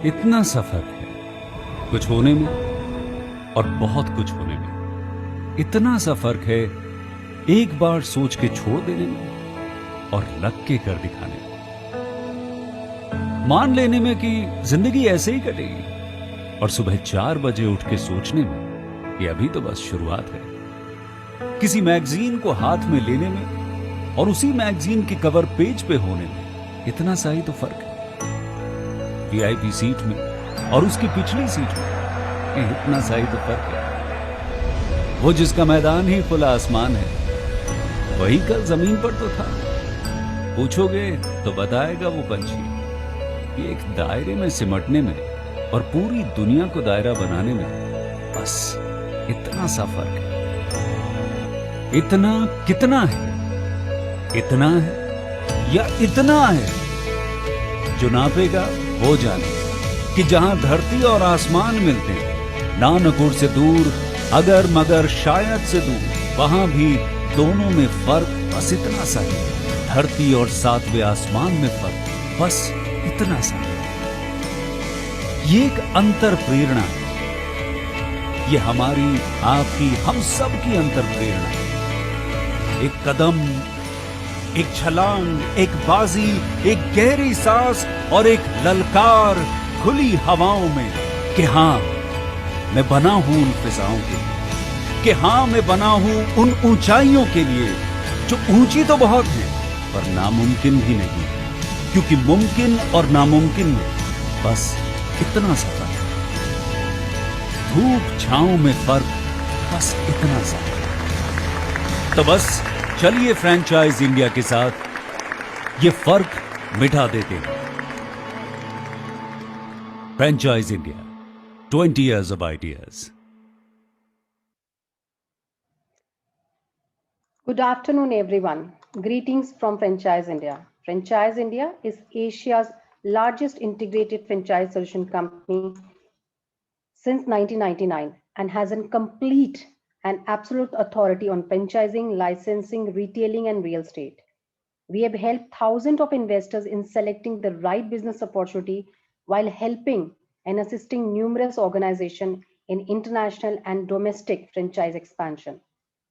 इतना सफर है कुछ होने में और बहुत कुछ होने में। इतना सा फर्क है एक बार सोच के छोड़ देने में और लग के कर दिखाने में। मान लेने में कि जिंदगी ऐसे ही कटेगी और सुबह 4 बजे उठ के सोचने में कि अभी तो बस शुरुआत है। किसी मैगजीन को हाथ में लेने में और उसी मैगजीन के कवर पेज पे होने में इतना सा ही तो फर्क है। वीआईपी सीट में और उसकी पिछली सीट में इतना सा ही तो फर्क है। वो जिसका मैदान ही खुला आसमान है वही कल जमीन पर तो था। पूछोगे तो बताएगा वो पंछी कि एक दायरे में सिमटने में और पूरी दुनिया को दायरा बनाने में बस इतना सा फर्क है। इतना कितना है? इतना है या इतना है? जो नापेगा वो जाने कि जहां धरती और आसमान मिलते हैं, नानकुर से दूर, अगर मगर शायद से दूर, वहां भी दोनों में फर्क बस इतना सा है। धरती और 7वें आसमान में फर्क बस इतना सा है। ये एक अंतर प्रेरणा है। ये हमारी, आपकी, हम सब की अंतर प्रेरणा है। एक कदम, एक छलांग, एक बाजी, एक गहरी सांस और एक ललकार खुली हवाओं में कि हाँ मैं बना हूं उन फिजाओं के लिए, कि हाँ मैं बना हूं उन ऊंचाइयों के लिए जो ऊंची तो बहुत है पर नामुमकिन भी नहीं, क्योंकि मुमकिन और नामुमकिन में बस इतना सा फर्क है। धूप छांव में फर्क बस इतना सा। तो बस चलिए फ्रेंचाइज इंडिया के साथ ये फर्क मिटा देते हैं। Franchise India, 20 years of ideas. Good afternoon, everyone. Greetings from Franchise India. Franchise India is Asia's largest integrated franchise solution company since 1999 and has a complete and absolute authority on franchising, licensing, retailing, and real estate. We have helped thousands of investors in selecting the right business opportunity while helping and assisting numerous organizations in international and domestic franchise expansion.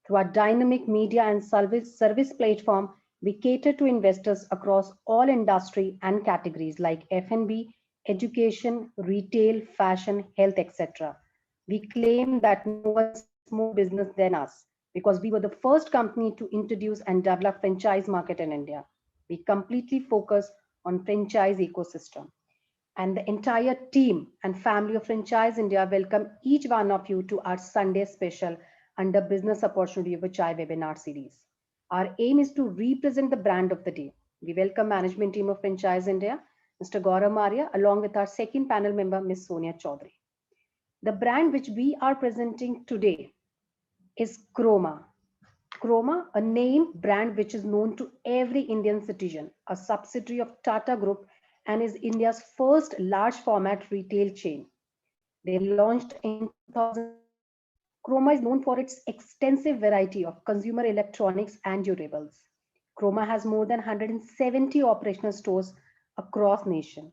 Through our dynamic media and service platform, we cater to investors across all industry and categories like F&B, education, retail, fashion, health, etc. We claim that no one is more business than us because we were the first company to introduce and develop franchise market in India. We completely focus on franchise ecosystem. And the entire team and family of Franchise India welcome each one of you to our Sunday special under Business Opportunity of a Chai webinar series. Our aim is to represent the brand of the day. We welcome management team of Franchise India, Mr. Gaurav Maria, along with our second panel member, Ms. Sonia Chaudhary. The brand which we are presenting today is Croma. Croma, a name brand which is known to every Indian citizen, a subsidiary of Tata Group and is India's first large format retail chain. They launched in 2006. Croma is known for its extensive variety of consumer electronics and durables. Croma has more than 170 operational stores across nation.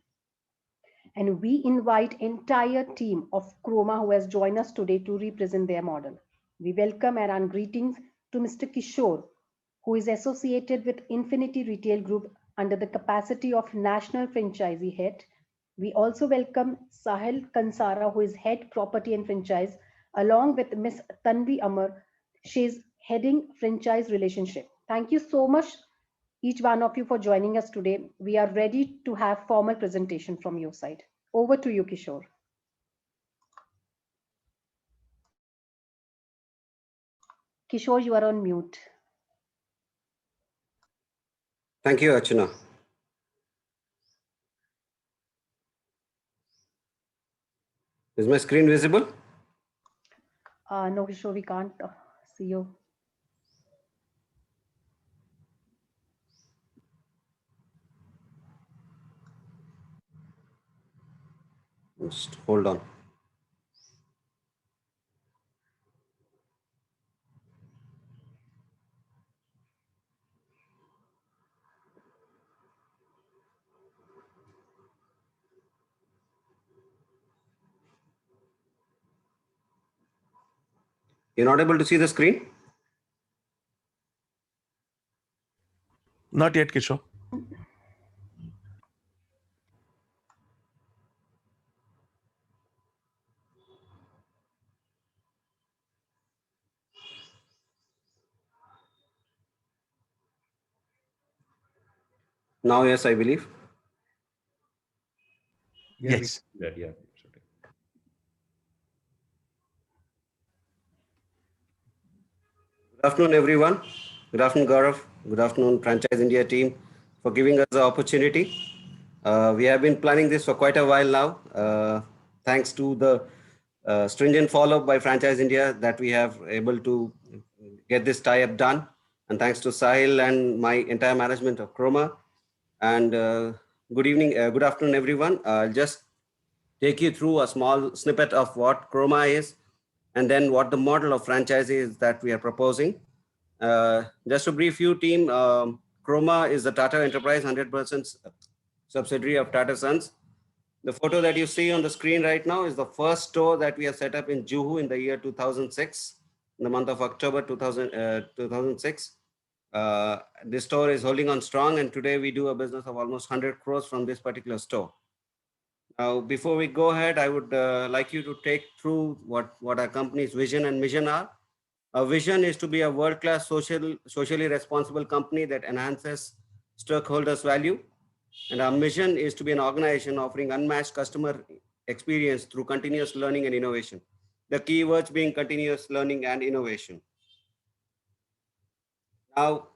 And we invite entire team of Croma who has joined us today to represent their model. We welcome and greetings to Mr. Kishore, who is associated with Infinity Retail Group under the capacity of National Franchisee Head. We also welcome Sahil Kansara, who is Head Property and Franchise, along with Ms. Tanvi Amar. She is heading Franchise Relationship. Thank you so much, each one of you, for joining us today. We are ready to have formal presentation from your side. Over to you, Kishore. Kishore, you are on mute. Thank you, Archana. Is my screen visible? No, Kishore, we can't see you. Just hold on. You're not able to see the screen? Not yet, Kishore. Now, yes, I believe. Yeah, we Yes. can do that, yeah. Good afternoon, everyone. Good afternoon, Gaurav. Good afternoon, Franchise India team, for giving us the opportunity. We have been planning this for quite a while now. Thanks to the stringent follow-up by Franchise India that we have able to get this tie-up done. And thanks to Sahil and my entire management of Chroma. And good evening, good afternoon, everyone. I'll just take you through a small snippet of what Chroma is and then what the model of franchise is that we are proposing. Just to brief you, team, Chroma is the Tata Enterprise 100% subsidiary of Tata Sons. The photo that you see on the screen right now is the first store that we have set up in Juhu in the year 2006, in the month of October 2006. This store is holding on strong, and today we do a business of almost 100 crores from this particular store. Now, before we go ahead, I would like you to take through what our company's vision and mission are. Our vision is to be a world-class socially responsible company that enhances stakeholders' value. And our mission is to be an organization offering unmatched customer experience through continuous learning and innovation. The keywords being continuous learning and innovation. Now,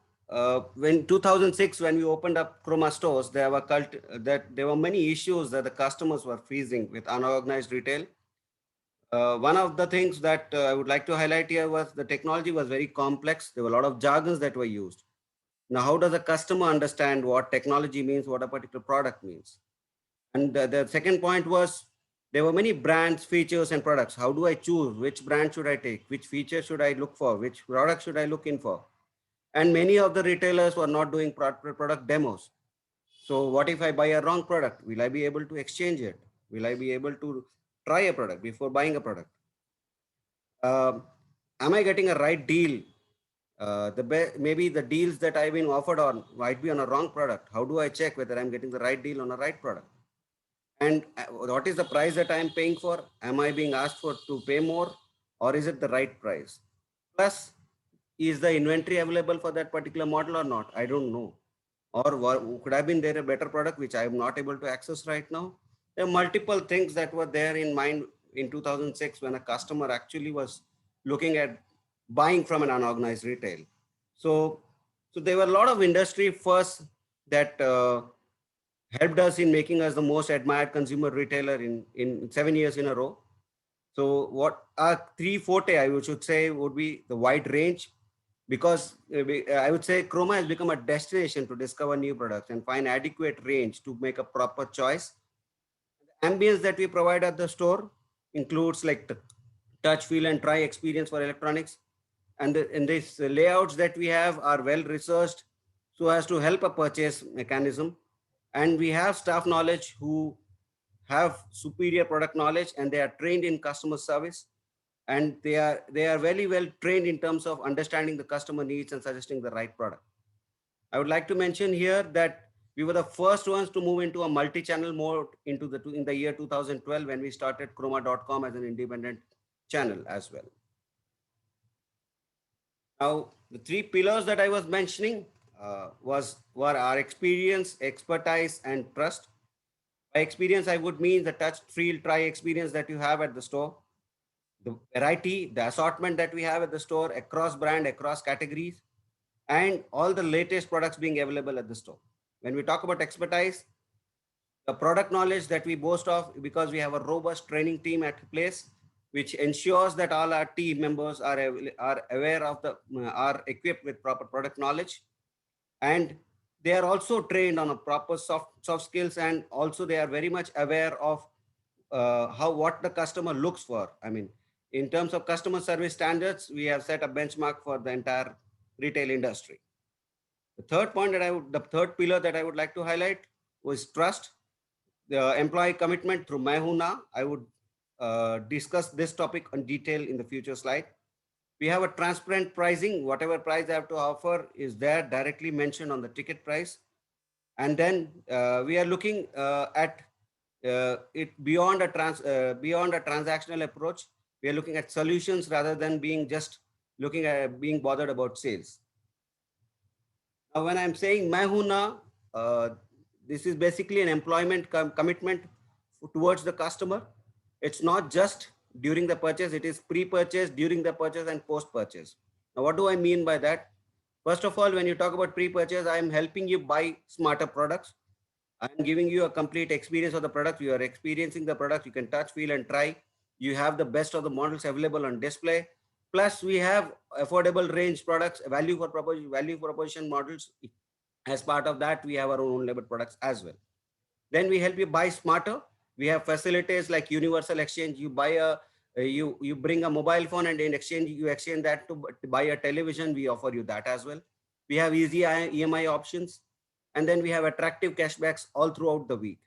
when 2006, when we opened up Chroma stores, there were many issues that the customers were facing with unorganized retail. One of the things that I would like to highlight here was the technology was very complex. There were a lot of jargons that were used. Now, how does a customer understand what technology means, what a particular product means? And the second point was there were many brands, features, and products. How do I choose? Which brand should I take? Which feature should I look for? Which product should I look in for? And many of the retailers were not doing product demos. So what if I buy a wrong product? Will I be able to exchange it? Will I be able to try a product before buying a product? Am I getting a right deal? Maybe the deals that I've been offered on might be on a wrong product. How do I check whether I'm getting the right deal on a right product? And what is the price that I'm paying for? Am I being asked for to pay more, or is it the right price? Plus, is the inventory available for that particular model or not? I don't know. Or could have been there a better product which I am not able to access right now? There are multiple things that were there in mind in 2006 when a customer actually was looking at buying from an unorganized retail. So there were a lot of industry firsts that helped us in making us the most admired consumer retailer in 7 years in a row. So what our three forte, I should say, would be the wide range, because I would say Chroma has become a destination to discover new products and find adequate range to make a proper choice. The ambience that we provide at the store includes like the touch, feel, and try experience for electronics. And these layouts that we have are well researched so as to help a purchase mechanism. And we have staff knowledge who have superior product knowledge, and they are trained in customer service. And they are very well trained in terms of understanding the customer needs and suggesting the right product. I would like to mention here that we were the first ones to move into a multi-channel mode in the year 2012 when we started Chroma.com as an independent channel as well. Now, the three pillars that I was mentioning were our experience, expertise, and trust. By experience, I would mean the touch, feel, try experience that you have at the store, the variety, the assortment that we have at the store across brand, across categories, and all the latest products being available at the store. When we talk about expertise, the product knowledge that we boast of, because we have a robust training team at place, which ensures that all our team members are aware of are equipped with proper product knowledge, and they are also trained on a proper soft skills, and also they are very much aware of what the customer looks for. I mean, in terms of customer service standards, we have set a benchmark for the entire retail industry. The third pillar that I would like to highlight was trust. The employee commitment through Main Hoon Na. I would discuss this topic in detail in the future slide. We have a transparent pricing. Whatever price I have to offer is there directly mentioned on the ticket price. And then we are looking at it beyond a transactional approach. We are looking at solutions rather than being just looking at being bothered about sales. Now, when I'm saying Mahuna, this is basically an employment commitment towards the customer. It's not just during the purchase, it is pre-purchase, during the purchase, and post-purchase. Now, what do I mean by that? First of all, when you talk about pre-purchase, I'm helping you buy smarter products. I'm giving you a complete experience of the product. You are experiencing the product. You can touch, feel, and try. You have the best of the models available on display. Plus, we have affordable range products, value for proposition models. As part of that, we have our own label products as well. Then we help you buy smarter. We have facilities like universal exchange. You buy you bring a mobile phone, and in exchange you exchange that to buy a television. We offer you that as well. We have easy EMI options, and then we have attractive cashbacks all throughout the week.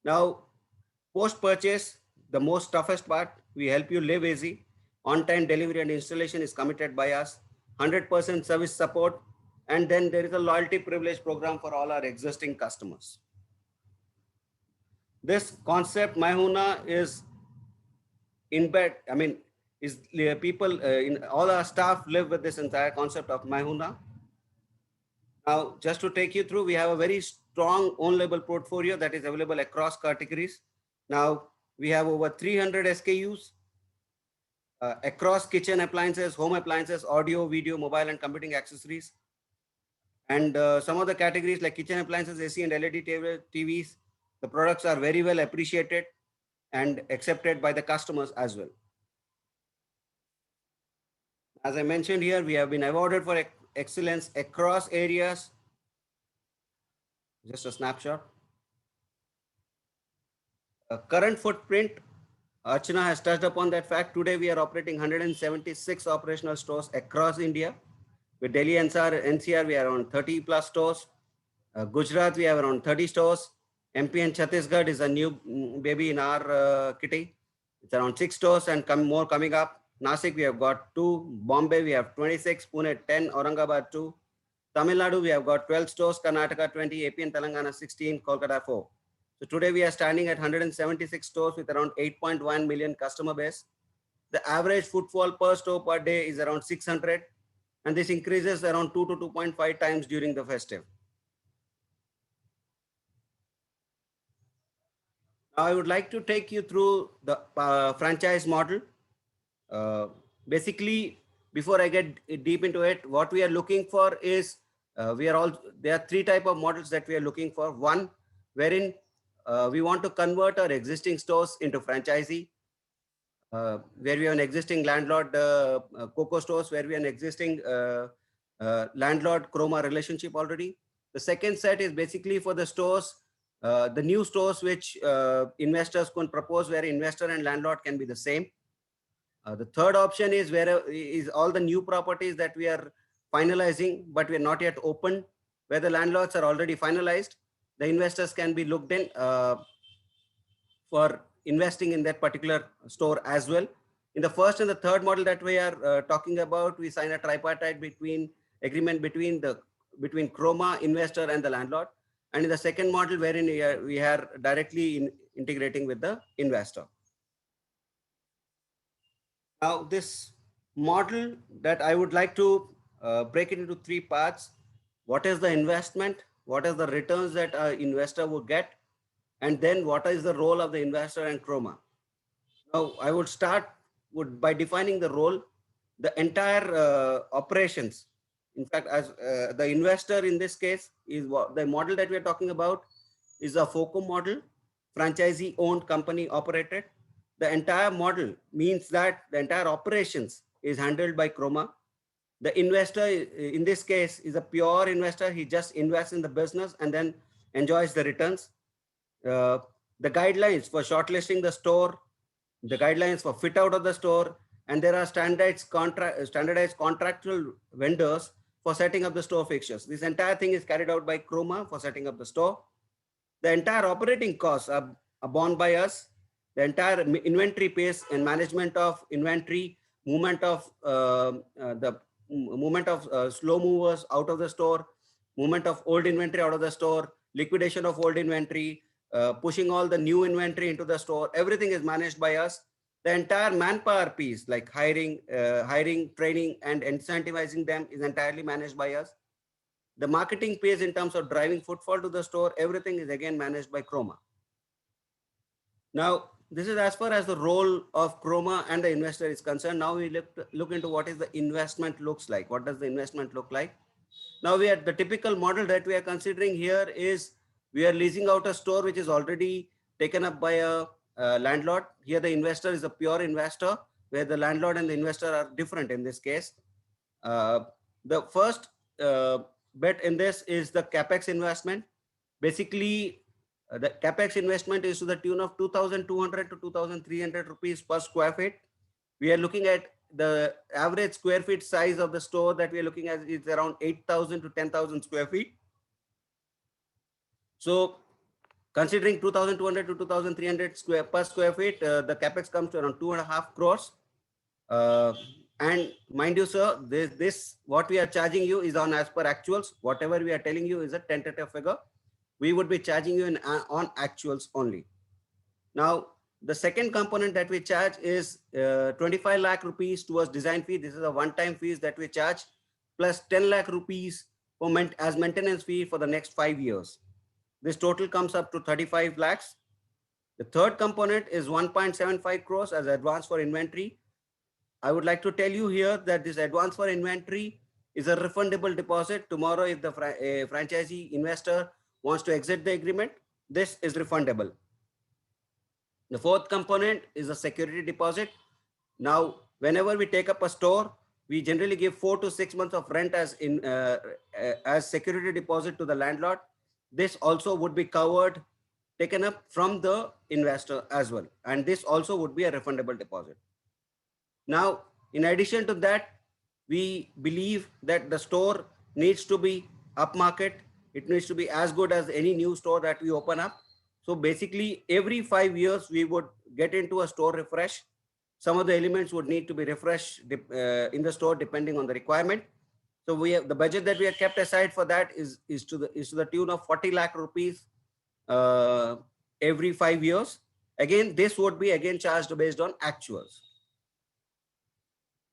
Now, post-purchase, the most toughest part, we help you live easy. On-time delivery and installation is committed by us. 100% service support, and then there is a loyalty privilege program for all our existing customers. This concept, Mahuna, is in bed. I mean, is people in all our staff live with this entire concept of Mahuna. Now, just to take you through, we have a very strong own label portfolio that is available across categories. Now, we have over 300 SKUs across kitchen appliances, home appliances, audio, video, mobile, and computing accessories. And some of the categories like kitchen appliances, AC and LED TVs, the products are very well appreciated and accepted by the customers as well. As I mentioned here, we have been awarded for excellence across areas. Just a snapshot. Current footprint, Archana has touched upon that fact. Today, we are operating 176 operational stores across India. With Delhi NCR, we are around 30 plus stores. Gujarat, we have around 30 stores. MP and Chhattisgarh is a new baby in our kitty. It's around 6 stores and more coming up. Nasik, we have got 2. Bombay, we have 26. Pune, 10. Aurangabad, 2. Tamil Nadu, we have got 12 stores. Karnataka, 20. AP and Telangana, 16. Kolkata, 4. So today we are standing at 176 stores with around 8.1 million customer base. The average footfall per store per day is around 600. And this increases around 2 to 2.5 times during the festive. Now I would like to take you through the franchise model. Basically, before I get deep into it, what we are looking for is, there are 3 types of models that we are looking for. One, wherein we want to convert our existing stores into franchisee, where we have an existing landlord COCO stores, where we have an existing landlord Croma relationship already. The second set is basically for the stores, the new stores which investors can propose, where investor and landlord can be the same. The third option is all the new properties that we are finalizing, but we are not yet open, where the landlords are already finalized. The investors can be looked in for investing in that particular store as well. In the first and the third model that we are talking about, we sign a tripartite agreement between Croma, investor, and the landlord. And in the second model, wherein we are directly integrating with the investor. Now, this model that I would like to break it into 3 parts. What is the investment? What is the returns that an investor would get? And then what is the role of the investor and Croma? Now, I would start by defining the role. The entire operations, in fact, as the investor in this case is the model that we are talking about is a FOCO model, franchisee owned, company operated. The entire model means that the entire operations is handled by Croma. The investor in this case is a pure investor. He just invests in the business and then enjoys the returns. The guidelines for shortlisting the store, the guidelines for fit out of the store, and there are standardized contractual vendors for setting up the store fixtures. This entire thing is carried out by Croma for setting up the store. The entire operating costs are borne by us. The entire inventory pace and management of inventory movement of movement of slow movers out of the store, movement of old inventory out of the store, liquidation of old inventory, pushing all the new inventory into the store. Everything is managed by us. The entire manpower piece, like hiring, training, and incentivizing them, is entirely managed by us. The marketing piece in terms of driving footfall to the store, everything is again managed by Croma. Now, this is as far as the role of Croma and the investor is concerned. Now we look into what is the investment looks like. What does the investment look like? Now we are, the typical model that we are considering here is we are leasing out a store which is already taken up by a landlord. Here the investor is a pure investor, where the landlord and the investor are different in this case. The first bet in this is the capex investment. Basically, the capex investment is to the tune of 2,200 to 2,300 rupees per square feet. We are looking at the average square feet size of the store that we are looking at is around 8,000 to 10,000 square feet. So considering 2,200 to 2,300 per square feet, the capex comes to around 2.5 crores. And mind you, sir, this what we are charging you is on as per actuals. Whatever we are telling you is a tentative figure. We would be charging you on actuals only. Now, the second component that we charge is 25 lakh rupees towards design fee. This is a one-time fees that we charge, plus 10 lakh rupees as maintenance fee for the next 5 years. This total comes up to 35 lakhs. The third component is 1.75 crores as advance for inventory. I would like to tell you here that this advance for inventory is a refundable deposit. Tomorrow, if the franchisee investor wants to exit the agreement, this is refundable. The fourth component is a security deposit. Now, whenever we take up a store, we generally give 4 to 6 months of rent as security deposit to the landlord. This also would be covered, taken up from the investor as well. And this also would be a refundable deposit. Now, in addition to that, we believe that the store needs to be upmarket. It needs to be as good as any new store that we open up. So basically, every 5 years, we would get into a store refresh. Some of the elements would need to be refreshed in the store depending on the requirement. So we have the budget that we have kept aside for that is to the tune of 40 lakh rupees every 5 years. Again, this would be again charged based on actuals.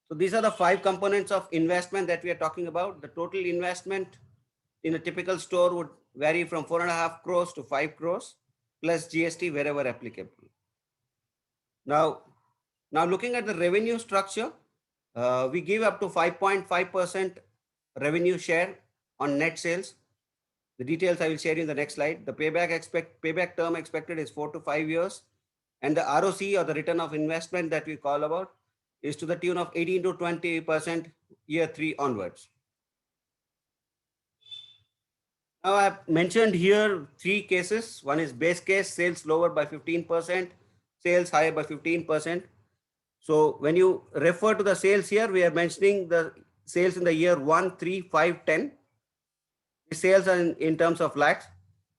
So these are the 5 components of investment that we are talking about. The total investment in a typical store would vary from 4.5 crores to 5 crores plus GST wherever applicable. Now looking at the revenue structure, we give up to 5.5% revenue share on net sales. The details I will share in the next slide. The payback term expected is 4 to 5 years, and the ROC, or the return of investment that we call about, is to the tune of 18 to 20% year 3 onwards. Now I've mentioned here 3 cases. One is base case, sales lower by 15%, sales higher by 15%. So when you refer to the sales here, we are mentioning the sales in the year 1, 3, 5, 10. The sales are in terms of lakhs.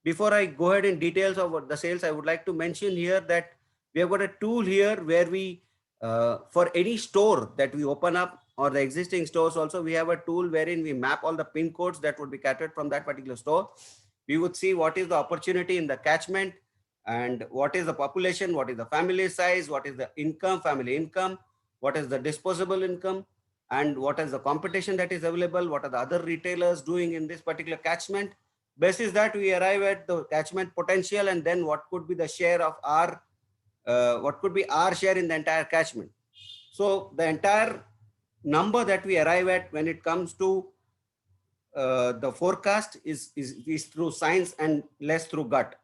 Before I go ahead in details of what the sales, I would like to mention here that we have got a tool here where we, for any store that we open up or the existing stores also, we have a tool wherein we map all the pin codes that would be captured from that particular store. We would see what is the opportunity in the catchment and what is the population, what is the family size, what is the income, family income, what is the disposable income, and what is the competition that is available, what are the other retailers doing in this particular catchment. Basis that we arrive at the catchment potential, and then what could be the share of our, what could be our share in the entire catchment. So the entire number that we arrive at when it comes to the forecast is through science and less through gut.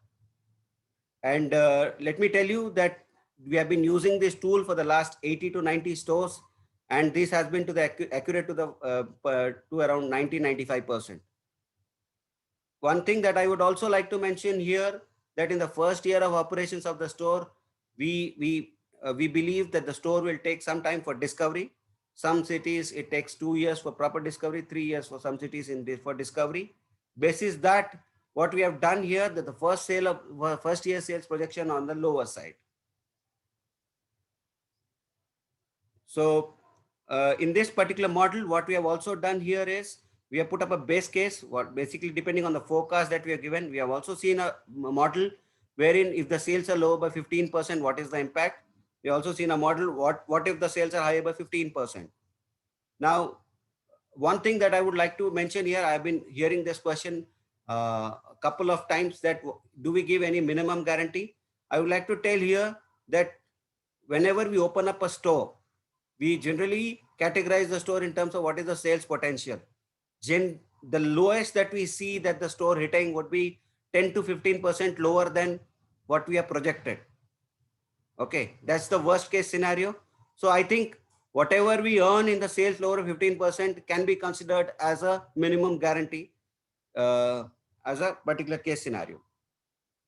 And let me tell you that we have been using this tool for the last 80 to 90 stores, and this has been to the accurate to the to around 90-95%. One thing that I would also like to mention here, that in the first year of operations of the store, we believe that the store will take some time for discovery. Some cities it takes 2 years for proper discovery, 3 years for some cities for discovery. Basis that what we have done here, that the first year sales projection on the lower side. So in this particular model, what we have also done here is we have put up a base case, what basically depending on the forecast that we are given. We have also seen a model wherein if the sales are lower by 15%, what is the impact? We also seen a model, what if the sales are higher by 15%? Now, one thing that I would like to mention here, I've been hearing this question a couple of times, that do we give any minimum guarantee? I would like to tell here that whenever we open up a store, we generally categorize the store in terms of what is the sales potential. The lowest that we see that the store hitting would be 10 to 15% lower than what we have projected. Okay, that's the worst case scenario. So I think whatever we earn in the sales lower of 15% can be considered as a minimum guarantee as a particular case scenario.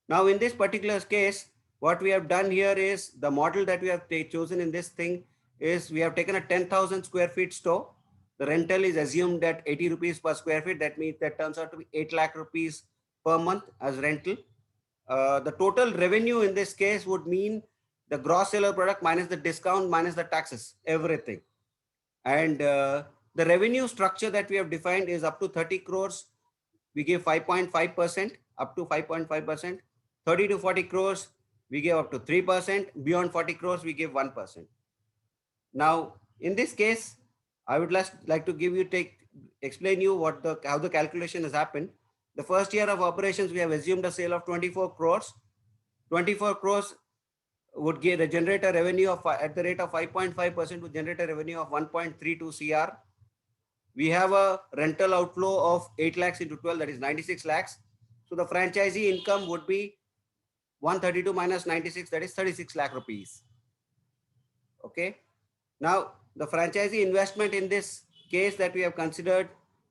Now, in this particular case, what we have done here is the model that we have chosen in this thing is we have taken a 10,000 square feet store. The rental is assumed at 80 rupees per square feet. That means that turns out to be 8 lakh rupees per month as rental. The total revenue in this case would mean the gross seller product minus the discount minus the taxes, everything. And the revenue structure that we have defined is up to 30 crores. We give 5.5%, up to 5.5%. 30 to 40 crores, we give up to 3%. Beyond 40 crores, we give 1%. Now, in this case, I would like to explain you how the calculation has happened. The first year of operations, we have assumed a sale of 24 crores. 24 crores would generate a revenue of, at the rate of 5.5%, would generate a revenue of 1.32 CR. We have a rental outflow of 8 lakhs into 12, that is 96 lakhs. So the franchisee income would be 132 minus 96, that is 36 lakh rupees. Okay. Now, the franchisee investment in this case that we have considered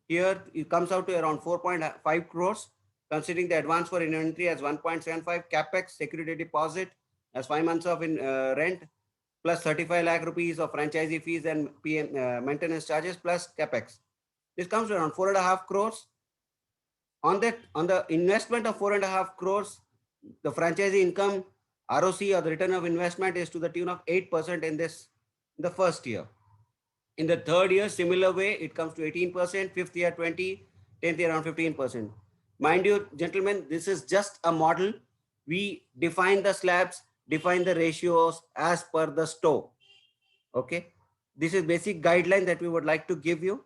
here, it comes out to around 4.5 crores, considering the advance for inventory as 1.75, capex, security deposit as 5 months of rent, plus 35 lakh rupees of franchisee fees and maintenance charges plus capex. This comes to around 4.5 crores. On the investment of 4.5 crores, the franchisee income ROC, or the return of investment, is to the tune of 8% in the first year. In the third year, similar way, it comes to 18%, fifth year 20%, 10th year around 15%. Mind you, gentlemen, this is just a model. We define the slabs, define the ratios as per the store. Okay. This is basic guideline that we would like to give you.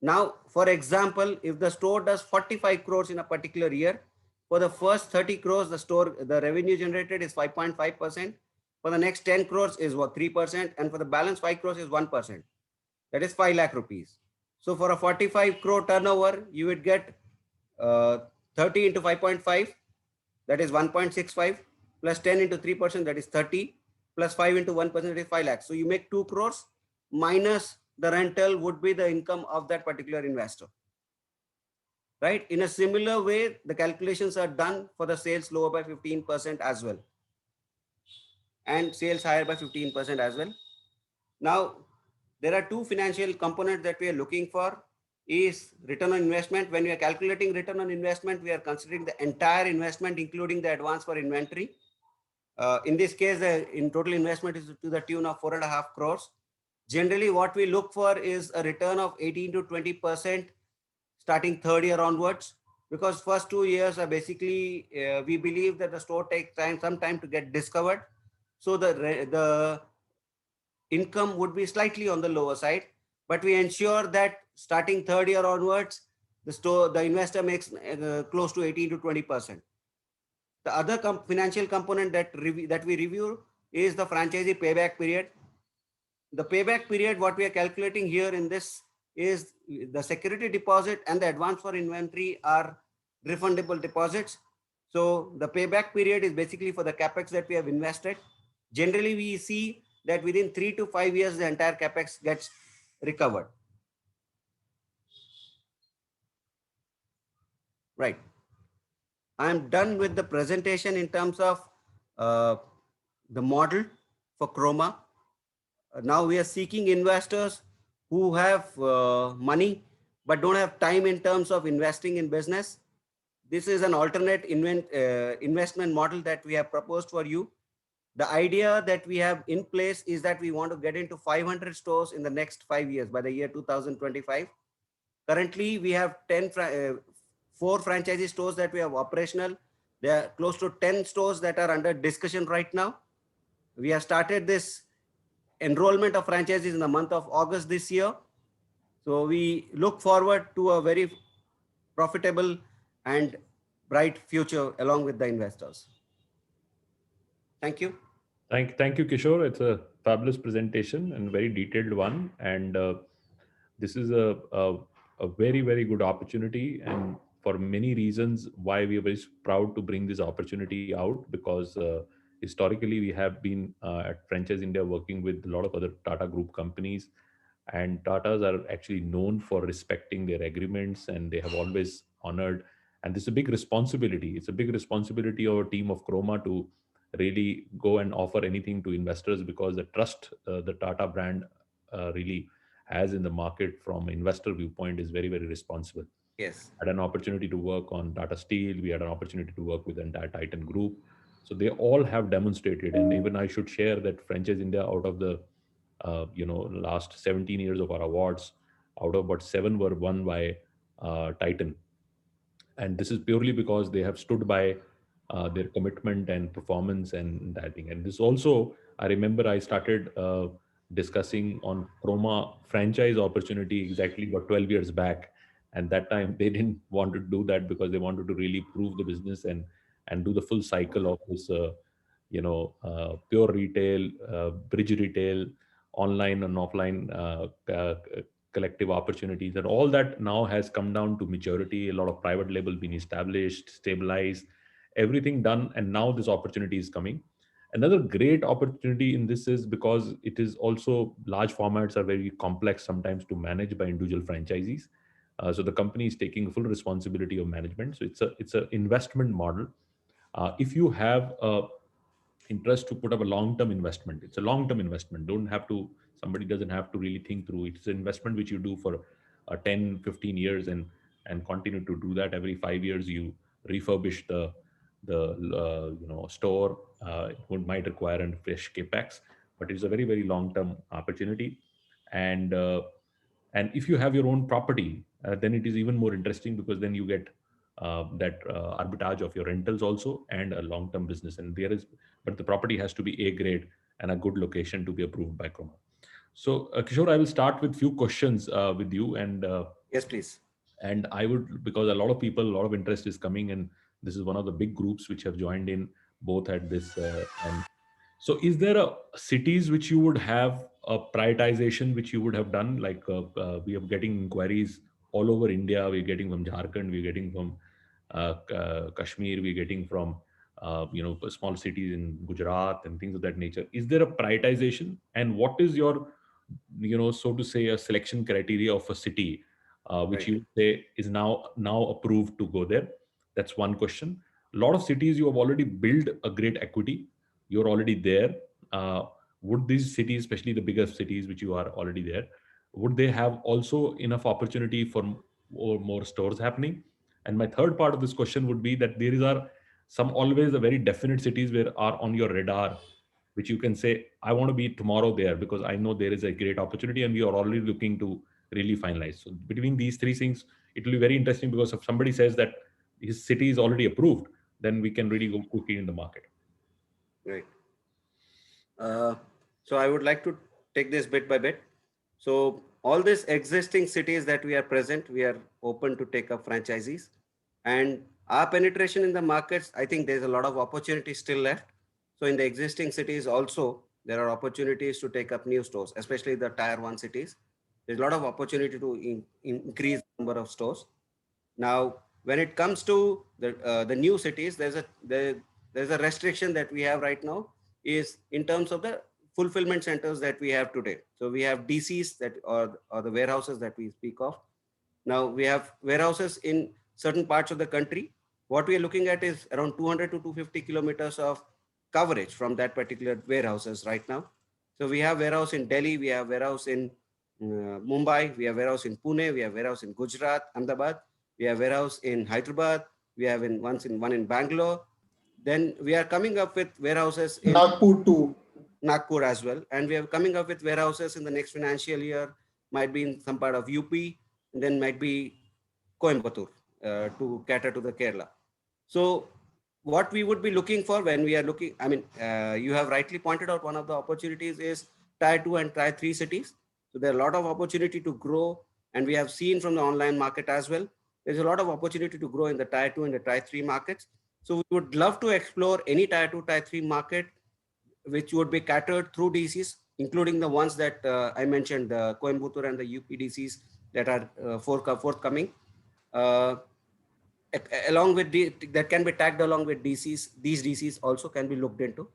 Now, for example, if the store does 45 crores in a particular year, for the first 30 crores, the revenue generated is 5.5%. For the next 10 crores is what, 3%. And for the balance 5 crores is 1%. That is 5 lakh rupees. So for a 45 crore turnover, you would get 30 into 5.5, that is 1.65, plus 10 into 3%, that is 30, plus 5 into 1%, that is 5 lakhs. So you make 2 crores minus the rental would be the income of that particular investor. Right? In a similar way, the calculations are done for the sales lower by 15% as well, and sales higher by 15% as well. Now, there are two financial components that we are looking for. Is return on investment. When we are calculating return on investment, we are considering the entire investment, including the advance for inventory. In this case, in total investment is to the tune of 4.5 crores. Generally, what we look for is a return of 18 to 20% starting third year onwards, because first 2 years are basically, we believe that the store takes some time to get discovered. So the income would be slightly on the lower side, but we ensure that starting third year onwards, the investor makes close to 18 to 20%. The other financial component that we review is the franchisee payback period. The payback period, what we are calculating here in this is the security deposit and the advance for inventory are refundable deposits. So the payback period is basically for the capex that we have invested. Generally, we see that within 3 to 5 years, the entire capex gets recovered. Right. I'm done with the presentation in terms of the model for Croma. Now we are seeking investors who have money but don't have time in terms of investing in business. This is an alternate investment model that we have proposed for you. The idea that we have in place is that we want to get into 500 stores in the next 5 years by the year 2025. Currently, we have 4 franchisee stores that we have operational. There are close to 10 stores that are under discussion right now. We have started this enrollment of franchises in the month of August this year. So we look forward to a very profitable and bright future along with the investors. Thank you. Thank you, Kishore. It's a fabulous presentation and very detailed one. And this is a very, very good opportunity. And for many reasons, why we are very proud to bring this opportunity out, because historically we have been at Franchise India working with a lot of other Tata Group companies. And Tatas are actually known for respecting their agreements, and they have always honored. And this is a big responsibility. It's a big responsibility of a team of Croma to really go and offer anything to investors, because the trust the Tata brand really has in the market from investor viewpoint is very, very responsible. Yes. Had an opportunity to work on Tata Steel. We had an opportunity to work with the entire Titan Group. So they all have demonstrated, and even I should share that Franchise India, out of the last 17 years of our awards, out of about 7 were won by Titan. And this is purely because they have stood by their commitment and performance and that thing. And this also, I remember I started discussing on Croma franchise opportunity exactly about 12 years back. And that time they didn't want to do that because they wanted to really prove the business and do the full cycle of this, pure retail, bridge retail, online and offline collective opportunities. And all that now has come down to maturity. A lot of private label being established, stabilized, everything done. And now this opportunity is coming. Another great opportunity in this is because it is also, large formats are very complex sometimes to manage by individual franchisees. So the company is taking full responsibility of management. So it's a investment model. If you have a interest to put up a long-term investment, it's a long-term investment. Somebody doesn't have to really think through it. It's an investment which you do for 10, 15 years and continue to do that. Every 5 years you refurbish the store. Might require a fresh capex, but it's a very, very long-term opportunity. And if you have your own property, then it is even more interesting, because then you get that arbitrage of your rentals also and a long-term business. But the property has to be A grade and a good location to be approved by Croma. So Kishore, I will start with few questions with you. And yes, please. And I would, because a lot of interest is coming, and this is one of the big groups which have joined in both at this. And so is there cities which you would have a prioritization which you would have done? Like we are getting inquiries all over India. We're getting from Jharkhand, we're getting from Kashmir, we're getting from small cities in Gujarat and things of that nature. Is there a prioritization, and what is your so to say a selection criteria of a city which you say is now approved to go there? That's one question. A lot of cities you have already built a great equity, you're already there. Would these cities, especially the bigger cities which you are already there, would they have also enough opportunity for more stores happening? And my third part of this question would be that there are some always a very definite cities where are on your radar, which you can say, I want to be tomorrow there because I know there is a great opportunity and we are already looking to really finalize. So between these three things, it will be very interesting, because if somebody says that his city is already approved, then we can really go quickly in the market. Right. So I would like to take this bit by bit. So all these existing cities that we are present, we are open to take up franchisees, and our penetration in the markets, I think there's a lot of opportunity still left. So in the existing cities also, there are opportunities to take up new stores, especially the tier 1 cities. There's a lot of opportunity to increase the number of stores. Now, when it comes to the new cities, there's a restriction that we have right now is in terms of the fulfillment centers that we have today. So we have DCs that are the warehouses that we speak of. Now we have warehouses in certain parts of the country. What we are looking at is around 200 to 250 kilometers of coverage from that particular warehouses right now. So we have warehouse in Delhi, we have warehouse in Mumbai, we have warehouse in Pune, we have warehouse in Gujarat, Ahmedabad, we have warehouse in Hyderabad, we have one in Bangalore. Then we are coming up with warehouses in Nagpur too. Nagpur as well. And we are coming up with warehouses in the next financial year, might be in some part of UP, and then might be Coimbatore to cater to the Kerala. So what we would be looking for when we are looking, I mean, you have rightly pointed out one of the opportunities is tier 2 and tier 3 cities. So there are a lot of opportunity to grow, and we have seen from the online market as well. There's a lot of opportunity to grow in the tier 2 and the tier 3 markets. So we would love to explore any tier 2, tier 3 market which would be catered through DCs, including the ones that I mentioned, the Coimbatore and the UP DCs that are forthcoming. Along with that can be tagged along with DCs. These DCs also can be looked into.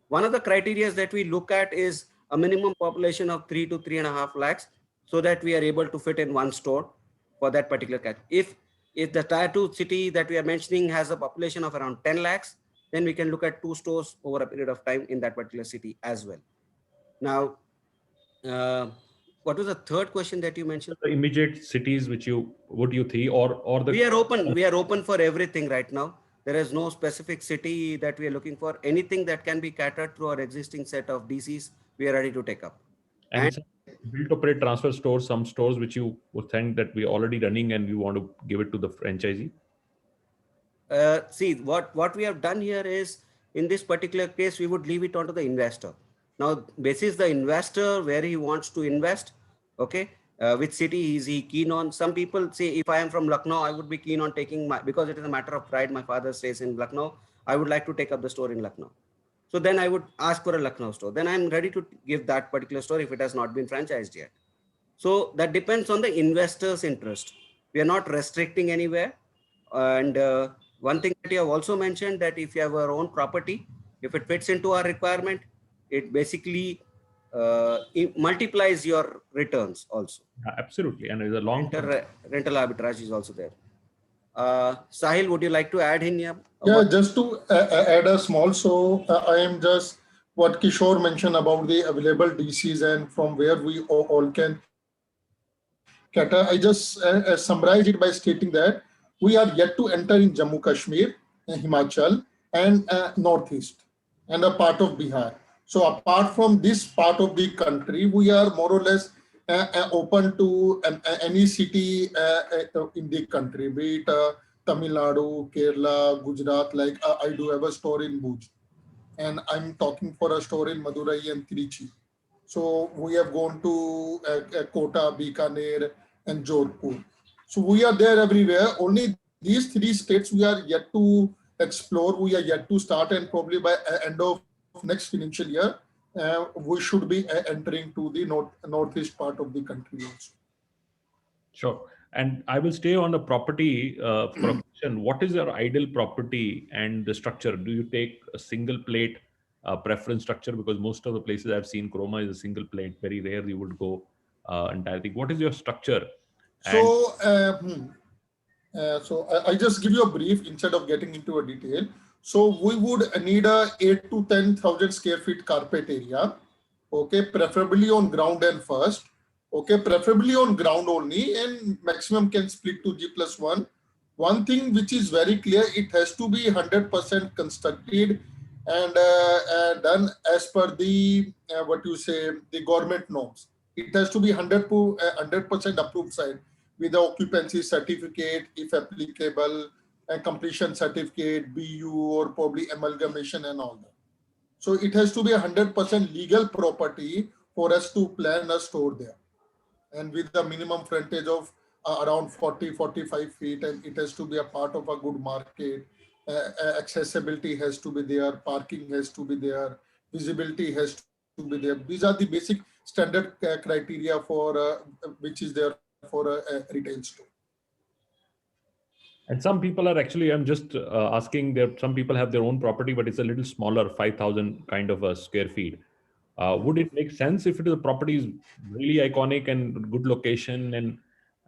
One of the criteria that we look at is a minimum population of 3 to 3.5 lakhs, so that we are able to fit in one store for that particular category. If the tier 2 city that we are mentioning has a population of around 10 lakhs, then we can look at 2 stores over a period of time in that particular city as well. Now, what was the third question that you mentioned? The immediate cities which you think, or the We are open for everything right now. There is no specific city that we are looking for. Anything that can be catered through our existing set of DCs, we are ready to take up. and build operate transfer stores, some stores which you would think that we're already running and you want to give it to the franchisee. See, what we have done here is, in this particular case, we would leave it onto the investor. Now, basis the investor where he wants to invest, okay, which city is he keen on. Some people say, if I am from Lucknow, I would be keen on taking because it is a matter of pride. My father stays in Lucknow. I would like to take up the store in Lucknow. So then I would ask for a Lucknow store. Then I'm ready to give that particular store if it has not been franchised yet. So that depends on the investor's interest. We are not restricting anywhere. And one thing that you have also mentioned, that if you have our own property, if it fits into our requirement, it basically it multiplies your returns also. Absolutely. And there's a long rental arbitrage is also there. Sahil, would you like to add in here? Yeah, just to add a small, so I am just what Kishore mentioned about the available DCs and from where we all can cater. I just summarize it by stating that we are yet to enter in Jammu Kashmir, Himachal, and Northeast, and a part of Bihar. So apart from this part of the country, we are more or less open to any city in the country, be it Tamil Nadu, Kerala, Gujarat. Like I do have a store in Bhuj, and I'm talking for a store in Madurai and Trichy. So we have gone to Kota, Bikaner, and Jodhpur. So we are there everywhere. Only these 3 states we are yet to explore. We are yet to start, and probably by end of next financial year, we should be entering to the northeast part of the country also. Sure. And I will stay on the property question. What is your ideal property and the structure? Do you take a single plate preference structure? Because most of the places I've seen, Croma is a single plate. Very rare you would go entire thing. What is your structure? So, I just give you a brief instead of getting into a detail. So we would need a 8 to 10,000 square feet carpet area. Okay, preferably on ground and first. Okay, preferably on ground only, and maximum can split to G+1. One thing which is very clear, it has to be 100% constructed and done as per the the government norms. It has to be 100% approved site with the occupancy certificate, if applicable, a completion certificate, BU, or probably amalgamation and all that. So it has to be 100% legal property for us to plan a store there, and with the minimum frontage of around 40-45 feet, and it has to be a part of a good market. Accessibility has to be there, parking has to be there, visibility has to be there. These are the basic standard criteria for which is there for a retail store. And some people are actually, I'm just asking, some people have their own property, but it's a little smaller, 5,000 kind of a square feet. Would it make sense if the property is really iconic and good location,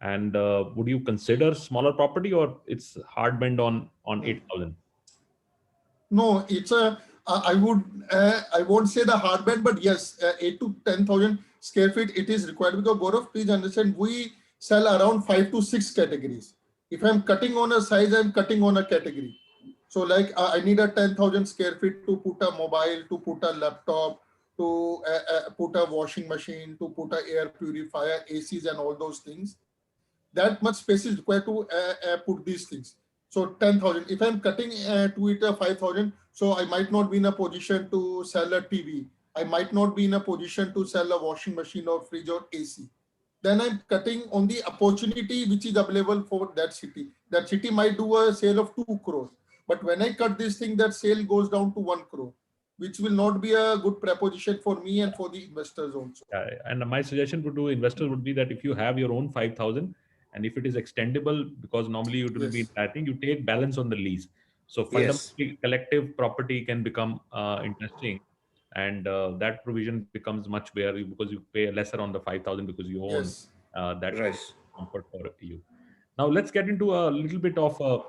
and would you consider smaller property, or it's hard bend on 8,000? No, it's I won't say the hard bend, but yes, 8 to 10,000 square feet it is required, because Gaurav, please understand, we sell around 5 to 6 categories. If I'm cutting on a size, I'm cutting on a category. So like I need a 10,000 square feet to put a mobile, to put a laptop, to put a washing machine, to put a air purifier, ACs and all those things. That much space is required to put these things. So 10,000, if I'm cutting to it 5,000, so I might not be in a position to sell a TV. I might not be in a position to sell a washing machine or fridge or AC. Then I'm cutting on the opportunity which is available for that city. That city might do a sale of 2 crores. But when I cut this thing, that sale goes down to 1 crore, which will not be a good proposition for me and for the investors also. And my suggestion to investors would be that if you have your own 5,000, and if it is extendable, because normally it will be, I think you take balance on the lease. So fundamentally, collective property can become interesting, and that provision becomes much better because you pay lesser on the 5,000 because you own that comfort for you. Now let's get into a little bit of a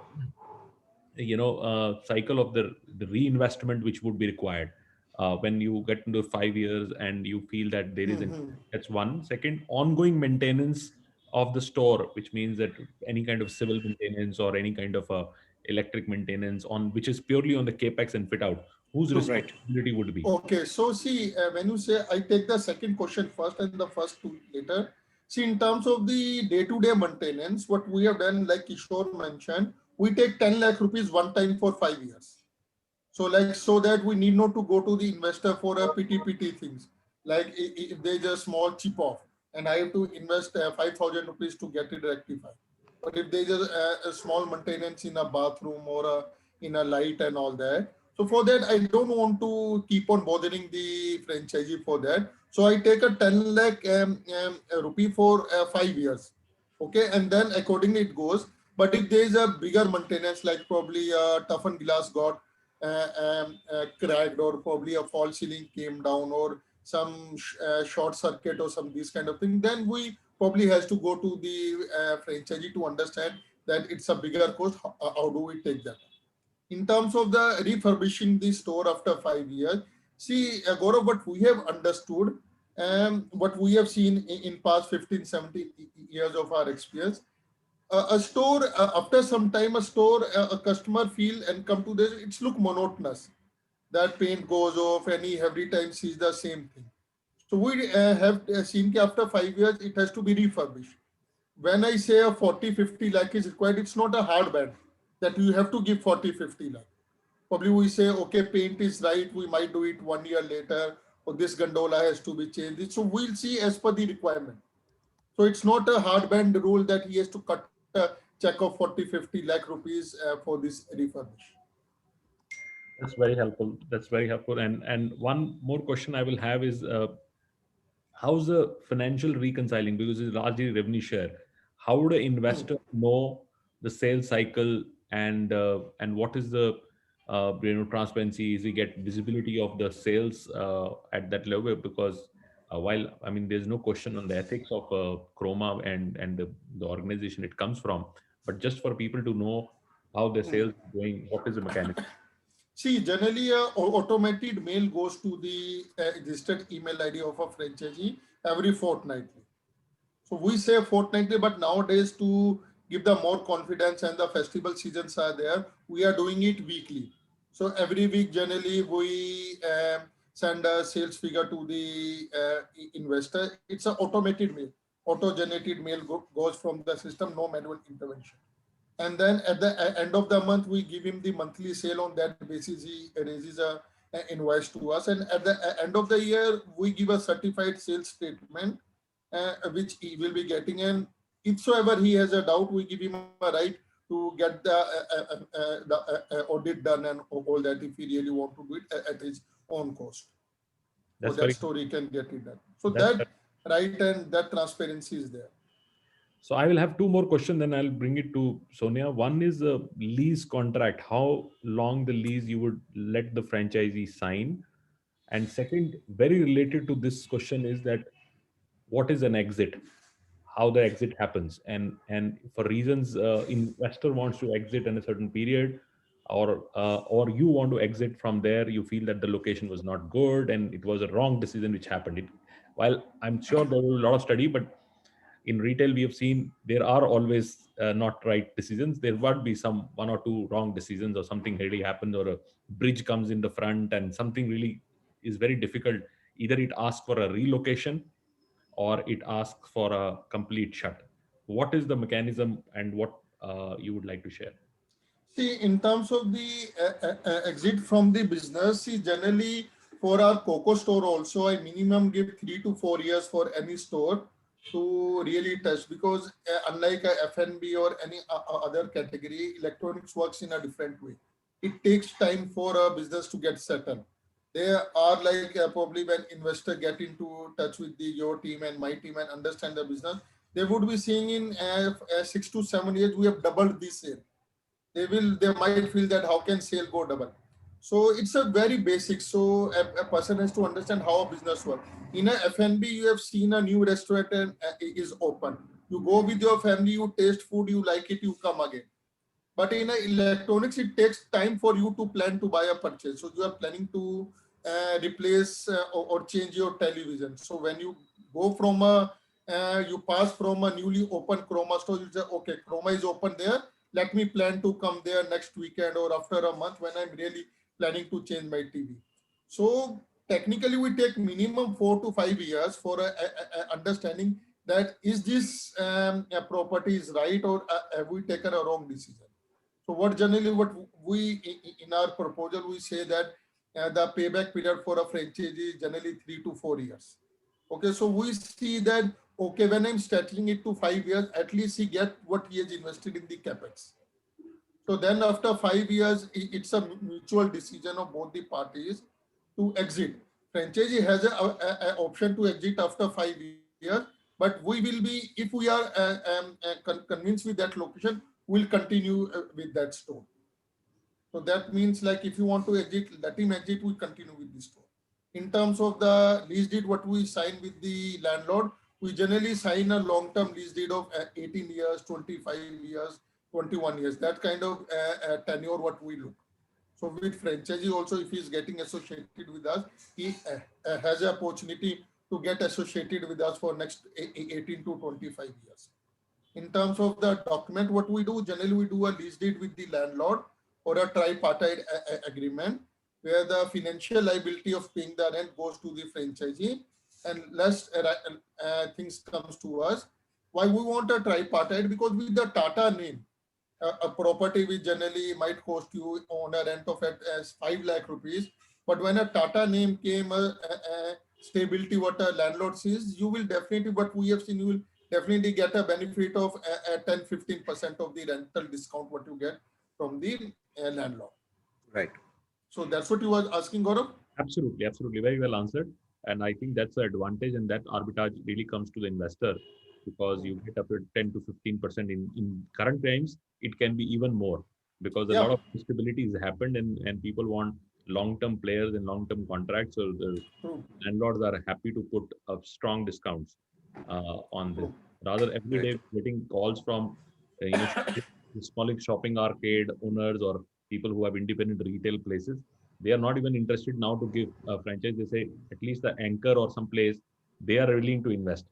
cycle of the reinvestment which would be required when you get into 5 years and you feel that there is that's one. Second, ongoing maintenance of the store, which means that any kind of civil maintenance or any kind of electric maintenance on which is purely on the capex and fit out, whose responsibility would be? Okay, so see, when you say, I take the second question first and the first two later. See, in terms of the day-to-day maintenance, what we have done, like Kishore mentioned, we take 10 lakh rupees one time for 5 years. So like, so that we need not to go to the investor for a PT things. Like if there's a small chip off and I have to invest 5,000 rupees to get it rectified. But if there's a small maintenance in a bathroom or in a light and all that, so for that, I don't want to keep on bothering the franchisee for that. So I take a 10 lakh rupee for 5 years. Okay. And then accordingly it goes. But if there is a bigger maintenance, like probably a toughened glass got cracked, or probably a false ceiling came down, or some short circuit or some these kind of thing, then we probably has to go to the franchisee to understand that it's a bigger cost. How do we take that? In terms of the refurbishing the store after 5 years, see, Gaurav, what we have understood and what we have seen in past 15, 17 years of our experience, a store, after some time, a customer feel and come to this, it's look monotonous. That paint goes off and he every time sees the same thing. So we have seen that after 5 years, it has to be refurbished. When I say a 40, 50 lakh is required, it's not a hard band that you have to give 40, 50 lakh. Probably we say, okay, paint is right, we might do it 1 year later, or this gondola has to be changed. So we'll see as per the requirement. So it's not a hard band rule that he has to cut a check of 40, 50 lakh rupees for this refurbish. That's very helpful. That's very helpful. And one more question I will have is, how's the financial reconciling? Because it's largely revenue share. How would an investor know the sales cycle and what is the transparency? Is he get visibility of the sales at that level? Because while I mean, there's no question on the ethics of Chroma and the organization it comes from, but just for people to know how the sales is going, what is the mechanism? See, generally, automated mail goes to the registered email ID of a franchisee every fortnightly. So we say fortnightly, but nowadays to give the more confidence and the festival seasons are there, we are doing it weekly. So every week, generally, we send a sales figure to the investor. It's an automated mail. Auto-generated mail goes from the system, no manual intervention. And then at the end of the month, we give him the monthly sale. On that basis, he raises an invoice to us. And at the end of the year, we give a certified sales statement, which he will be getting. And if so ever he has a doubt, we give him a right to get the audit done and all that if he really want to do it at his own cost. That's so that story can get it done. So that right and that transparency is there. So I will have two more questions, then I'll bring it to Sonia. One is a lease contract. How long the lease you would let the franchisee sign? And second, very related to this question is that what is an exit? How the exit happens? And for reasons investor wants to exit in a certain period, or you want to exit from there, you feel that the location was not good and it was a wrong decision which happened. While I'm sure there was a lot of study, but in retail, we have seen there are always not right decisions. There would be some one or two wrong decisions, or something really happens, or a bridge comes in the front and something really is very difficult. Either it asks for a relocation or it asks for a complete shut. What is the mechanism, and what you would like to share? See, in terms of the exit from the business, see, generally for our Coco store also, I minimum give 3 to 4 years for any store to really test, because unlike a F&B or any other category, electronics works in a different way. It takes time for a business to get settled. There are like probably when investor get into touch with your team and my team and understand the business, they would be seeing in 6 to 7 years we have doubled this sale. They might feel that how can sale go double. So it's a very basic. So a person has to understand how a business works. In a F&B, you have seen a new restaurant and is open. You go with your family, you taste food, you like it, you come again. But in electronics, it takes time for you to plan to buy a purchase. So you are planning to replace or change your television. So when you go from you pass from a newly open Chroma store, you say, okay, Chroma is open there. Let me plan to come there next weekend or after a month when I'm really planning to change my TV. So technically, we take minimum 4 to 5 years for understanding that is this property is right, or have we taken a wrong decision. So what we in our proposal, we say that the payback period for a franchise is generally 3 to 4 years. Okay, so we see that, okay, when I'm stretching it to 5 years, at least he get what he has invested in the capex. So then after 5 years, it's a mutual decision of both the parties to exit. Franchisee has an option to exit after 5 years, but we will be, if we are convinced with that location, we'll continue with that store. So that means like if you want to exit, let him exit, we continue with the store. In terms of the lease deed, what we sign with the landlord, we generally sign a long-term lease deed of 18 years, 25 years, 21 years, that kind of tenure what we look. So with franchisee also, if he's getting associated with us, he has an opportunity to get associated with us for next 18 to 25 years. In terms of the document, what we do, generally we do a lease deed with the landlord or a tripartite agreement where the financial liability of paying the rent goes to the franchisee and less things comes to us. Why we want a tripartite? Because with the Tata name, a property which generally might cost you on a rent of it as 5 lakh rupees. But when a Tata name came, stability what a landlord sees, you will definitely, what we have seen, you will definitely get a benefit of 10-15% of the rental discount what you get from the landlord. Right. So that's what you were asking, Gaurav? Absolutely, absolutely. Very well answered. And I think that's the advantage, and that arbitrage really comes to the investor, because you get up to 10 to 15% in current times. It can be even more, because a lot of instability has happened, and people want long-term players and long-term contracts. So the landlords are happy to put up strong discounts on this. Rather, every day getting calls from small shopping arcade owners or people who have independent retail places. They are not even interested now to give a franchise. They say at least the anchor or some place they are willing to invest.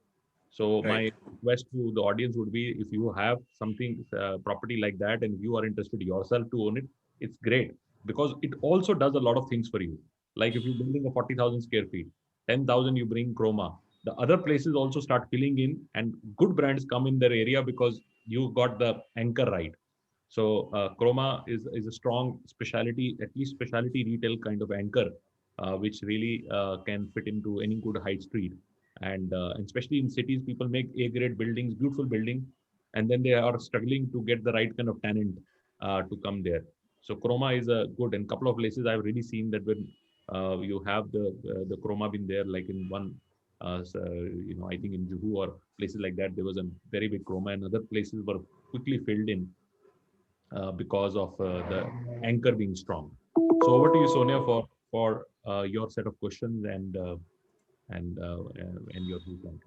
So my request to the audience would be, if you have something property like that and you are interested yourself to own it, it's great, because it also does a lot of things for you. Like if you're building a 40,000 square feet, 10,000 you bring Chroma. The other places also start filling in, and good brands come in their area because you got the anchor right. So Chroma is a strong specialty, at least specialty retail kind of anchor, which really can fit into any good high street. And especially in cities, people make A-grade buildings, beautiful building, and then they are struggling to get the right kind of tenant to come there. So Chroma is a good, and couple of places I've really seen that when you have the Chroma been there, like in one, I think in Juhu or places like that, there was a very big Chroma, and other places were quickly filled in because of the anchor being strong. So over to you, Sonia, for your set of questions and your viewpoint.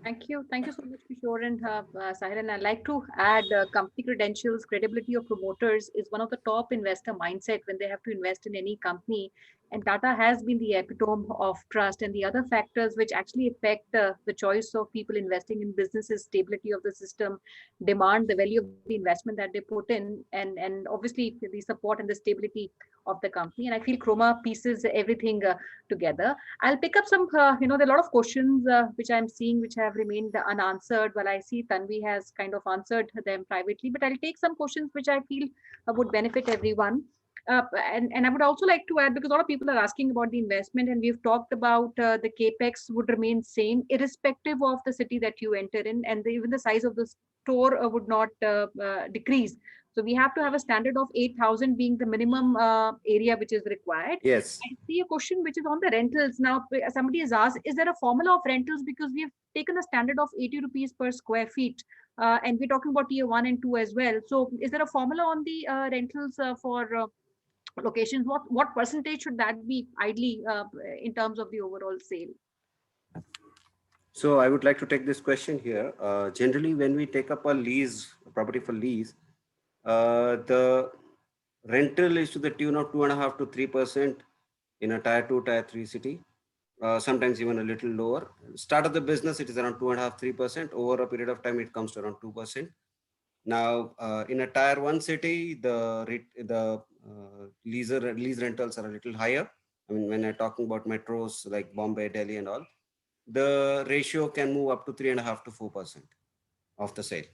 Thank you. Thank you so much, Kishore and Sahil. And I'd like to add company credentials, credibility of promoters is one of the top investor mindset when they have to invest in any company. And Tata has been the epitome of trust. And the other factors which actually affect the choice of people investing in businesses, stability of the system, demand, the value of the investment that they put in, and obviously the support and the stability of the company. And I feel Chroma pieces everything together. I'll pick up some, there are a lot of questions which I'm seeing which have remained unanswered. Well, I see Tanvi has kind of answered them privately, but I'll take some questions which I feel would benefit everyone. And I would also like to add, because a lot of people are asking about the investment, and we've talked about the capex would remain same irrespective of the city that you enter in, and even the size of the store would not decrease. So we have to have a standard of 8,000 being the minimum area which is required. Yes. I see a question which is on the rentals. Now, somebody has asked, is there a formula of rentals? Because we have taken a standard of 80 rupees per square feet. And we're talking about tier 1 and 2 as well. So is there a formula on the rentals for locations? What percentage should that be ideally in terms of the overall sale? So I would like to take this question here. Generally, when we take up a lease, a property for lease, the rental is to the tune of 2.5 to 3% in a tier 2, tier 3 city. Sometimes even a little lower. Start of the business, it is around 2.5, 3%. Over a period of time, it comes to around 2%. Now, in a tier 1 city, the lease rentals are a little higher. I mean, when I'm talking about metros like Bombay, Delhi, and all, the ratio can move up to 3.5 to 4% of the sale.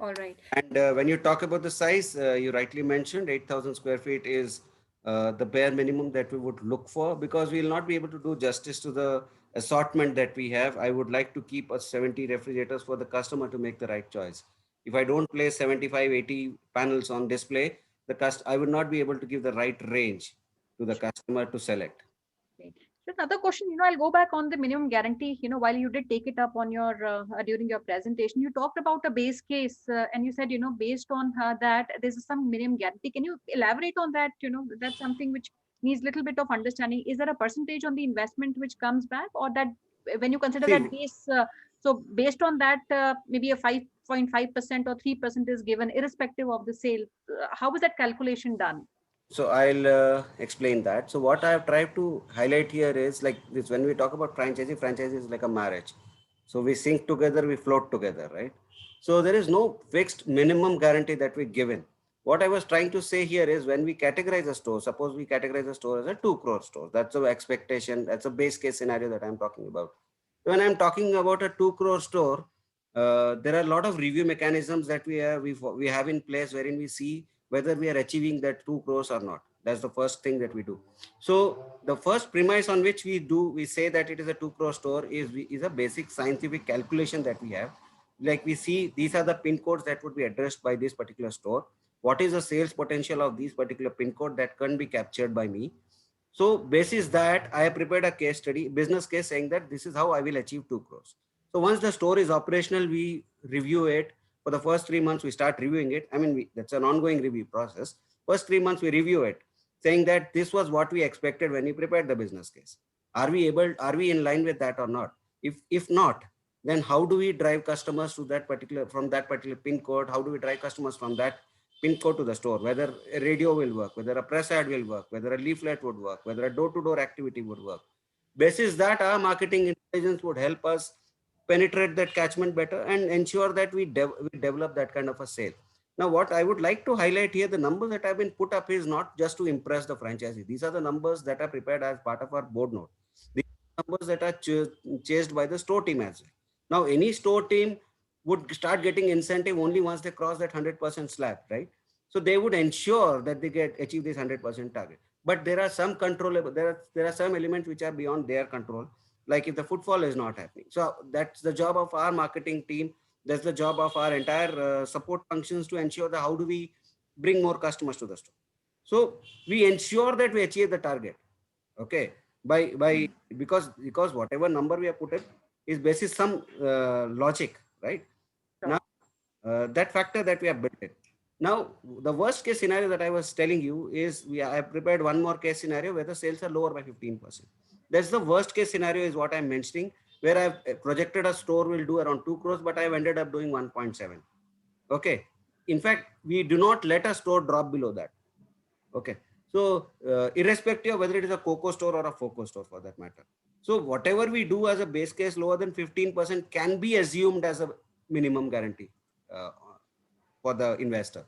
All right. And when you talk about the size, you rightly mentioned 8,000 square feet is the bare minimum that we would look for, because we will not be able to do justice to the assortment that we have. I would like to keep 70 refrigerators for the customer to make the right choice. If I don't place 75, 80 panels on display, I would not be able to give the right range to the customer to select. Another question, I'll go back on the minimum guarantee. While you did take it up on your during your presentation, you talked about a base case and you said, based on that, there's some minimum guarantee. Can you elaborate on that? That's something which needs a little bit of understanding. Is there a percentage on the investment which comes back, or that when you consider that base, so based on that, maybe a 5.5% or 3% is given irrespective of the sale? How is that calculation done? So I'll explain that. So what I have tried to highlight here is like this: when we talk about franchise is like a marriage. So we sink together, we float together, right? So there is no fixed minimum guarantee that we given. What I was trying to say here is, when we categorize a store, suppose we categorize a store as a 2 crore store. That's the expectation. That's a base case scenario that I'm talking about. When I'm talking about a 2 crore store, there are a lot of review mechanisms that we have in place, wherein we see whether we are achieving that 2 crores or not. That's the first thing that we do. So the first premise on which we say that it is a 2 crore store is a basic scientific calculation that we have. Like we see, these are the pin codes that would be addressed by this particular store. What is the sales potential of these particular pin code that can be captured by me? So basis that, I have prepared a case study, business case, saying that this is how I will achieve 2 crores. So once the store is operational, we review it. For the first 3 months, we start reviewing it. I mean, that's an ongoing review process. First 3 months, we review it, saying that this was what we expected when we prepared the business case. Are we in line with that or not? If not, then how do we drive customers to from that particular pin code? How do we drive customers from that pin code to the store? Whether a radio will work, whether a press ad will work, whether a leaflet would work, whether a door-to-door activity would work. Basis that, our marketing intelligence would help us penetrate that catchment better and ensure that we develop that kind of a sale. Now, what I would like to highlight here, the numbers that have been put up is not just to impress the franchisee. These are the numbers that are prepared as part of our board note. These are numbers that are chased by the store team as well. Now, any store team would start getting incentive only once they cross that 100% slab, right? So they would ensure that they achieve this 100% target. But there are some controllable, there are some elements which are beyond their control, like if the footfall is not happening. So that's the job of our marketing team. That's the job of our entire support functions to ensure that how do we bring more customers to the store. So we ensure that we achieve the target. Okay, because whatever number we have put it is basis some logic, right? Now that factor that we have built it. Now the worst case scenario that I was telling you is I have prepared one more case scenario where the sales are lower by 15%. That's the worst case scenario is what I'm mentioning, where I've projected a store will do around 2 crores, but I've ended up doing 1.7. Okay. In fact, we do not let a store drop below that. Okay. So irrespective of whether it is a COCO store or a FOCO store for that matter. So whatever we do as a base case lower than 15% can be assumed as a minimum guarantee for the investor.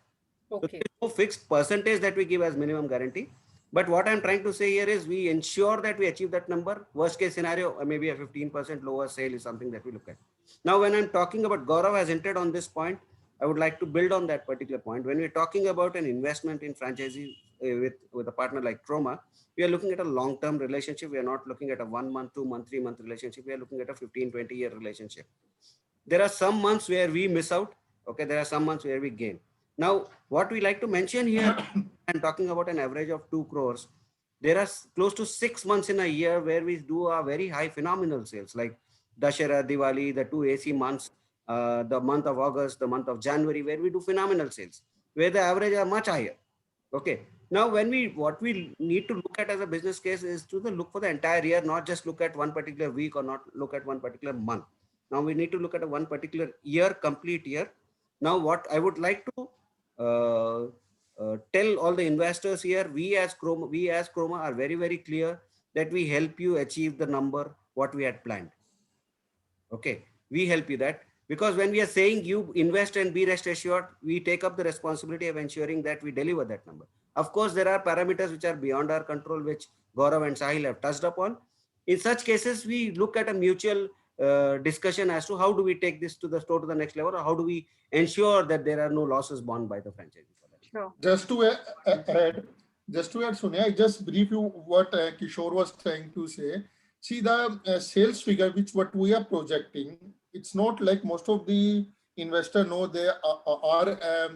So Okay. there is no fixed percentage that we give as minimum guarantee. But what I'm trying to say here is we ensure that we achieve that number. Worst case scenario, maybe a 15% lower sale is something that we look at. Now, when I'm talking about, Gaurav has entered on this point, I would like to build on that particular point. When we're talking about an investment in franchisee with a partner like Croma, we are looking at a long-term relationship. We are not looking at a 1 month, 2 month, 3 month relationship. We are looking at a 15, 20-year relationship. There are some months where we miss out. Okay, there are some months where we gain. Now, what we like to mention here, I'm talking about an average of 2 crores. There are close to 6 months in a year where we do a very high phenomenal sales, like Dashera, Diwali, the 2 AC months, the month of August, the month of January, where we do phenomenal sales, where the average are much higher. Okay. Now, what we need to look at as a business case is to look for the entire year, not just look at one particular week or not look at one particular month. Now we need to look at a one particular year, complete year. Now, what I would like to tell all the investors here, we as Croma are very, very clear that we help you achieve the number what we had planned. Okay, we help you that, because when we are saying you invest and be rest assured, we take up the responsibility of ensuring that we deliver that number. Of course, there are parameters which are beyond our control, which Gaurav and Sahil have touched upon. In such cases, we look at a mutual discussion as to how do we take this to the store to the next level, or how do we ensure that there are no losses borne by the franchisee. Sure. Just to add, Sonia, I just brief you what Kishore was trying to say. See, the sales figure, what we are projecting, it's not like most of the investors know they are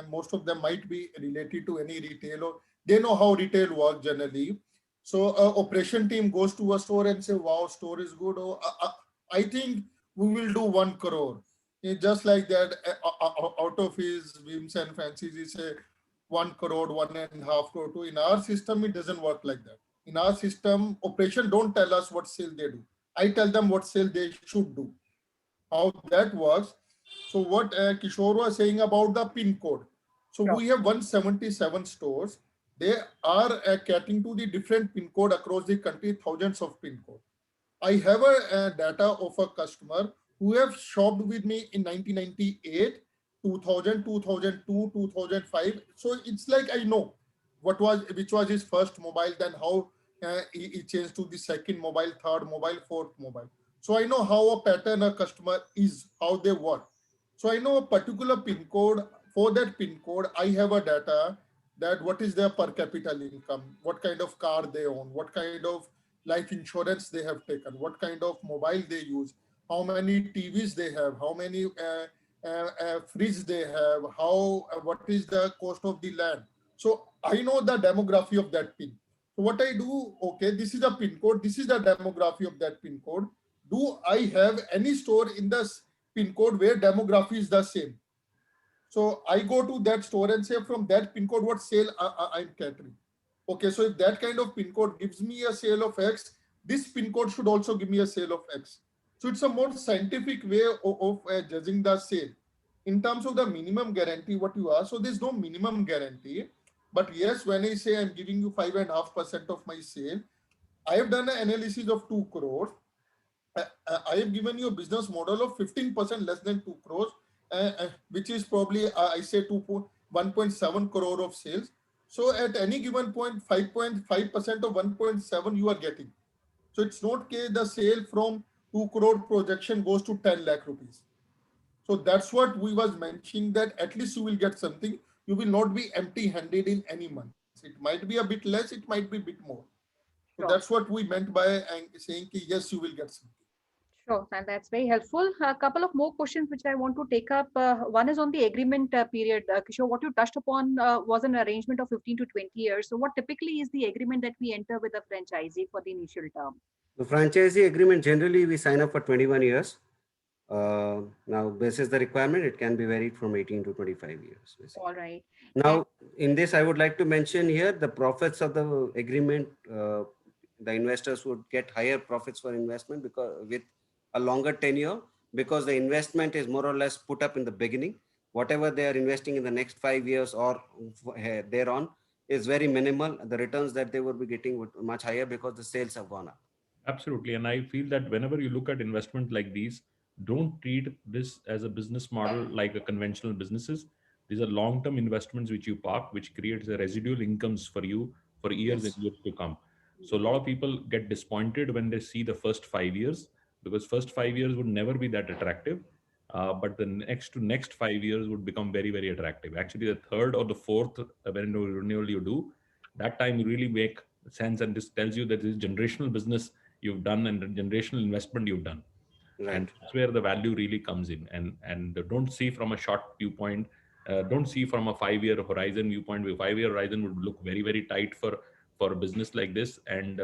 most of them might be related to any retail, or they know how retail works generally. So operation team goes to a store and say, wow, store is good. Or I think we will do 1 crore. It's just like that, out of his whims and fancies, he say 1 crore, 1.5 crore. Too. In our system, it doesn't work like that. In our system, operation don't tell us what sale they do. I tell them what sale they should do. How that works. So what Kishore was saying about the PIN code. So we have 177 stores. They are catering to the different PIN code across the country, thousands of PIN code. I have a data of a customer who have shopped with me in 1998, 2000, 2002, 2005. So it's like I know which was his first mobile, then how he changed to the second mobile, third mobile, fourth mobile. So I know how a pattern a customer is, how they work. So I know a particular PIN code. For that PIN code, I have a data that what is their per capita income, what kind of car they own, what kind of life insurance they have taken, what kind of mobile they use, how many TVs they have, how many fridge they have, what is the cost of the land. So I know the demography of that PIN. So what I do, okay, this is the PIN code, this is the demography of that PIN code. Do I have any store in this PIN code where demography is the same? So I go to that store and say from that PIN code, what sale I'm catering. Okay, so if that kind of PIN code gives me a sale of X, this PIN code should also give me a sale of X. So it's a more scientific way of judging the sale. In terms of the minimum guarantee, what you ask, so there's no minimum guarantee. But yes, when I say I'm giving you 5.5% of my sale, I have done an analysis of 2 crores. I have given you a business model of 15% less than 2 crores, which is probably, I say 1.7 crore of sales. So at any given point, 5.5% of 1.7 you are getting. So it's not the sale from 2 crore projection goes to 10 lakh rupees. So that's what we was mentioning, that at least you will get something. You will not be empty-handed in any month. It might be a bit less, it might be a bit more. So that's what we meant by saying yes, you will get something. Sure, and that's very helpful. A couple of more questions which I want to take up. One is on the agreement period. Kishore, what you touched upon was an arrangement of 15 to 20 years. So what typically is the agreement that we enter with a franchisee for the initial term? The franchisee agreement, generally we sign up for 21 years. Now, this is the requirement. It can be varied from 18 to 25 years. Basically. All right. Now, in this, I would like to mention here the profits of the agreement. The investors would get higher profits for investment because with a longer tenure, because the investment is more or less put up in the beginning. Whatever they are investing in the next 5 years or thereon is very minimal. The returns that they would be getting would be much higher because the sales have gone up. Absolutely. And I feel that whenever you look at investment like these, don't treat this as a business model like a conventional businesses. These are long-term investments which you park, which creates a residual incomes for you for years Yes. and years to come. So a lot of people get disappointed when they see the first 5 years, because first 5 years would never be that attractive. But the next 5 years would become very, very attractive. Actually, the third or the fourth renewal you do, that time you really make sense, and this tells you that this is generational business you've done and the generational investment you've done. Right. And that's where the value really comes in. And don't see from a short viewpoint, don't see from a 5-year horizon viewpoint. Where 5-year horizon would look very, very tight for a business like this, and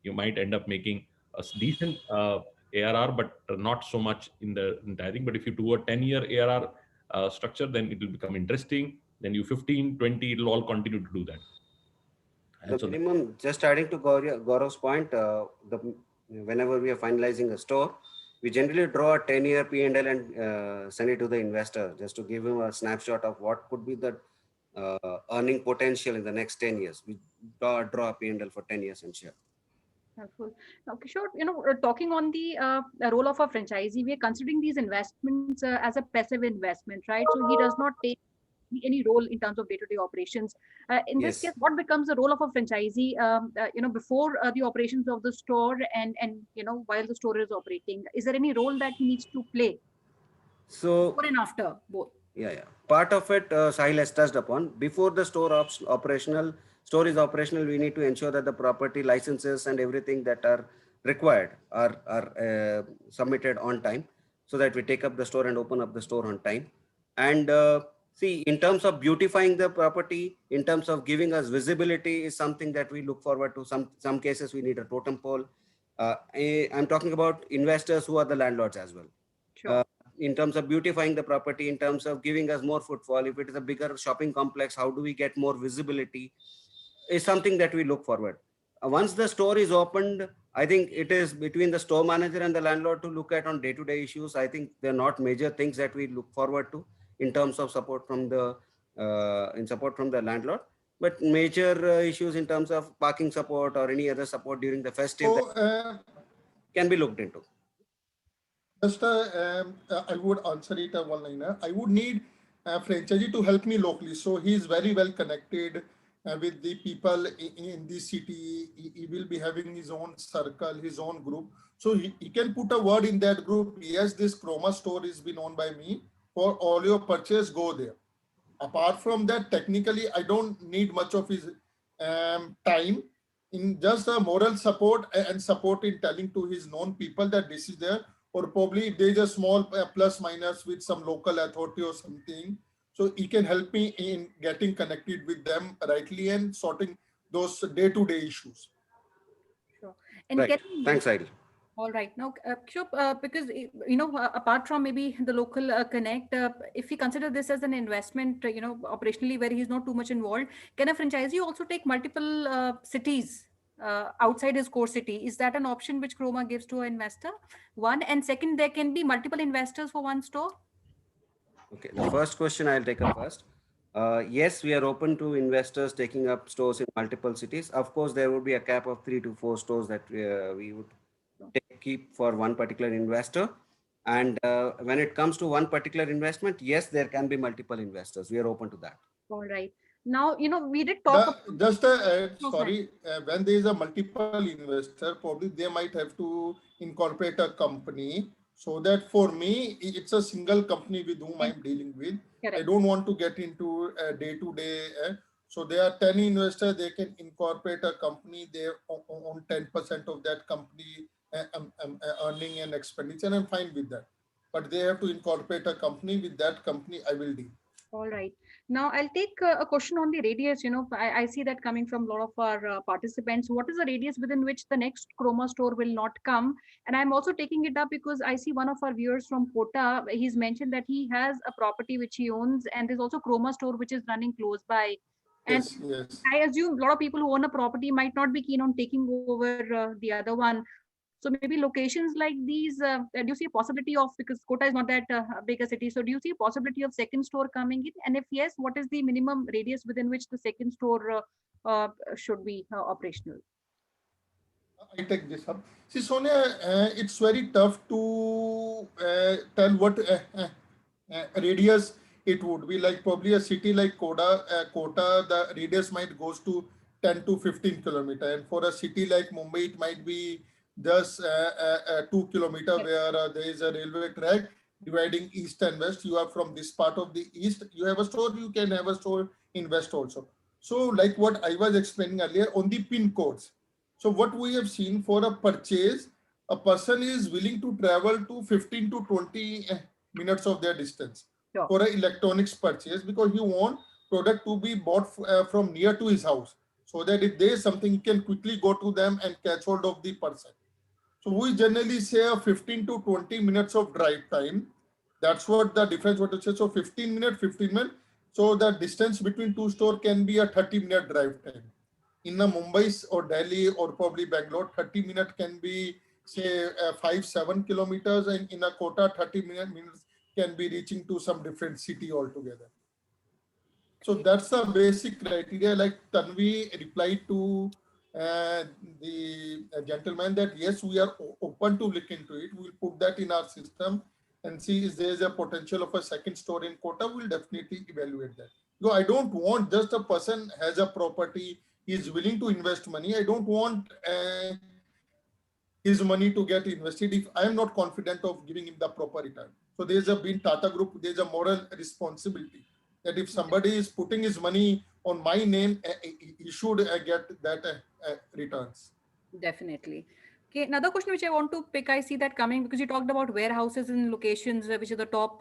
you might end up making a decent ARR, but not so much in the entire thing. But if you do a 10-year ARR structure, then it will become interesting. Then you 15, 20, it'll all continue to do that. And The so minimum, just adding to Gaurav's point, whenever we are finalizing a store, we generally draw a 10-year P&L and send it to the investor just to give him a snapshot of what could be the earning potential in the next 10 years. We draw a P&L for 10 years and share. Helpful. Now, Kishore, talking on the role of a franchisee, we are considering these investments as a passive investment, right? So he does not take any role in terms of day-to-day operations. In this Yes. case, what becomes the role of a franchisee, before the operations of the store and while the store is operating? Is there any role that he needs to play So, before and after both? yeah. Part of it, Sahil has touched upon. Before the store is operational, we need to ensure that the property licenses and everything that are required are submitted on time, so that we take up the store and open up the store on time. And see, in terms of beautifying the property, in terms of giving us visibility, is something that we look forward to. Some cases we need a totem pole. I'm talking about investors who are the landlords as well. Sure. In terms of beautifying the property, in terms of giving us more footfall, if it is a bigger shopping complex, how do we get more visibility, is something that we look forward. Once the store is opened, I think it is between the store manager and the landlord to look at on day-to-day issues. I think they're not major things that we look forward to in terms of support from the landlord, but major issues in terms of parking support or any other support during the festive So, can be looked into. just I would answer it one-liner. I would need a franchisee to help me locally. So he is very well connected with the people in the city. He will be having his own circle, his own group. So he can put a word in that group. Yes, this Croma store is been owned by me. For all your purchase, go there. Apart from that, technically, I don't need much of his time. In just a moral support and support in telling to his known people that this is there, or probably if there's a small plus minus with some local authority or something. So he can help me in getting connected with them rightly and sorting those day-to-day issues. Sure. And Right. Thanks, Sahil. All right. Now, Kishore, because, apart from maybe the local connect, if we consider this as an investment, operationally where he's not too much involved, can a franchisee also take multiple cities outside his core city? Is that an option which Croma gives to an investor? One. And second, there can be multiple investors for one store? Okay, the first question I'll take up first. Yes, we are open to investors taking up stores in multiple cities. Of course, there would be a cap of 3 to 4 stores that we would keep for one particular investor. And when it comes to one particular investment, yes, there can be multiple investors. We are open to that. All right. Now, we did talk. Just sorry, when there is a multiple investor, probably they might have to incorporate a company. So that for me, it's a single company with whom I'm dealing with. Correct. I don't want to get into day-to-day. So there are 10 investors, they can incorporate a company, they own 10% of that company earning and expenditure, and I'm fine with that. But they have to incorporate a company. With that company, I will deal. All right. Now I'll take a question on the radius. I see that coming from a lot of our participants. What is the radius within which the next Croma store will not come? And I'm also taking it up because I see one of our viewers from Kota. He's mentioned that he has a property which he owns, and there's also Croma store which is running close by. And yes. I assume a lot of people who own a property might not be keen on taking over the other one. So maybe locations like these, do you see a possibility of, because Kota is not that big a city, so do you see a possibility of second store coming in? And if yes, what is the minimum radius within which the second store should be operational? I take this up. See, Sonia, it's very tough to tell what radius it would be. Like probably a city like Kota, the radius might goes to 10 to 15 kilometer, and for a city like Mumbai, it might be just 2 kilometer where there is a railway track dividing east and west. You are from this part of the east, you have a store, you can have a store in west also. So like what I was explaining earlier on the pin codes. So what we have seen for a purchase, a person is willing to travel to 15 to 20 minutes of their distance Sure. for an electronics purchase, because he want product to be bought from near to his house, so that if there is something, he can quickly go to them and catch hold of the person. So we generally say a 15 to 20 minutes of drive time. That's what the difference what it says. So 15 minutes. So the distance between two stores can be a 30-minute drive time. In a Mumbai or Delhi or probably Bangalore, 30 minutes can be say 5-7 kilometers, and in a Kota, 30 minutes can be reaching to some different city altogether. So that's the basic criteria. Like Tanvi replied to the gentleman that yes, we are open to look into it. We'll put that in our system and see if there's a potential of a second store in Kota. We'll definitely evaluate that. So I don't want just a person has a property, he is willing to invest money. I don't want his money to get invested if I am not confident of giving him the proper return. So there's a been Tata Group, there's a moral responsibility that if somebody is putting his money on my name, he should get that returns. Definitely. Okay, another question which I want to pick, I see that coming because you talked about warehouses in locations, which are the top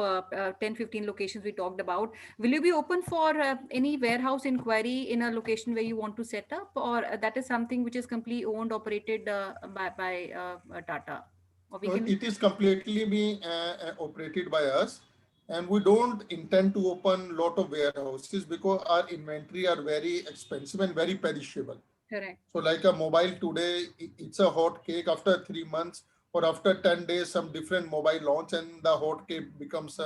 10, 15 locations we talked about. Will you be open for any warehouse inquiry in a location where you want to set up, or that is something which is completely owned, operated by Tata? Or we So can... it is completely being operated by us, and we don't intend to open lot of warehouses because our inventory are very expensive and very perishable. Correct. So like a mobile today, it's a hot cake. After 3 months or after 10 days, some different mobile launch and the hot cake becomes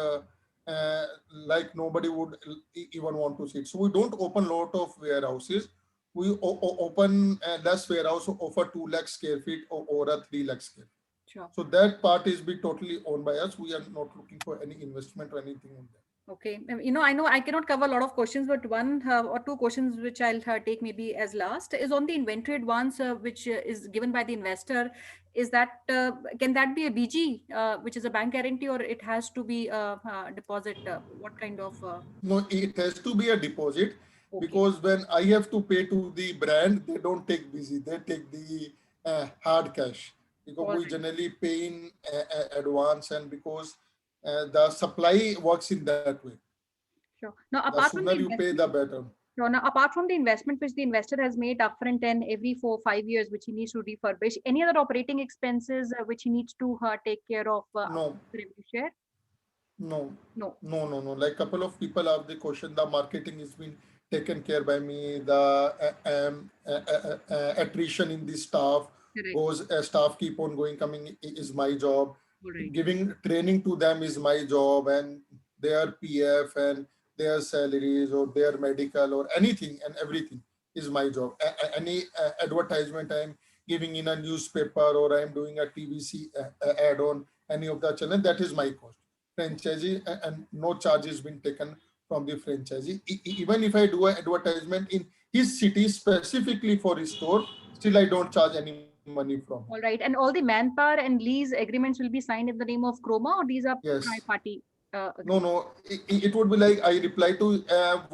like nobody would even want to see it. So we don't open lot of warehouses. We open less warehouse, offer 2 lakh square feet or a 3 lakh square feet. Sure. So that part is be totally owned by us. We are not looking for any investment or anything on that. Okay. I know I cannot cover a lot of questions, but one or two questions which I'll take maybe as last is on the inventory advance, which is given by the investor. Is that, can that be a BG, which is a bank guarantee, or it has to be a deposit? What kind of? No, it has to be a deposit. Okay. Because when I have to pay to the brand, they don't take BG, they take the hard cash. Because we generally pay in advance, and because the supply works in that way. Sure. Now, The apart from sooner the you pay, the better. Sure. Now, apart from the investment which the investor has made upfront and every 4-5 years, which he needs to refurbish, any other operating expenses which he needs to take care of? No. Revenue share? No. No. Like couple of people have the question. The marketing is being taken care by me. The attrition in the staff goes. Staff keep on going, coming is my job. Right. Giving training to them is my job, and their PF and their salaries or their medical or anything and everything is my job. Any advertisement I'm giving in a newspaper or I'm doing a TVC ad on any of the channel, that is my cost. Franchisee, and no charge is being taken from the franchisee. Even if I do an advertisement in his city specifically for his store, still I don't charge any money from. All right. And all the manpower and lease agreements will be signed in the name of Croma, or these are tri-party? No. It would be like I reply to,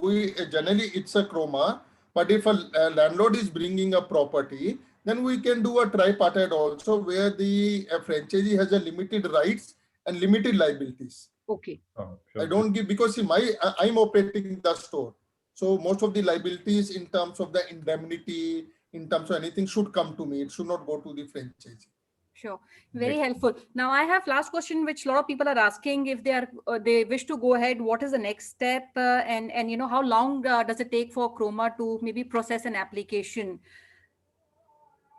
we generally it's a Croma, but if a landlord is bringing a property, then we can do a tripartite also, where the franchisee has a limited rights and limited liabilities. Okay. Oh, sure. I don't give, because I'm operating the store. So most of the liabilities in terms of the indemnity, in terms of anything, should come to me. It should not go to the franchisee. Sure. Very helpful. Now I have last question, which a lot of people are asking, if they wish to go ahead, what is the next step, and how long does it take for Croma to maybe process an application?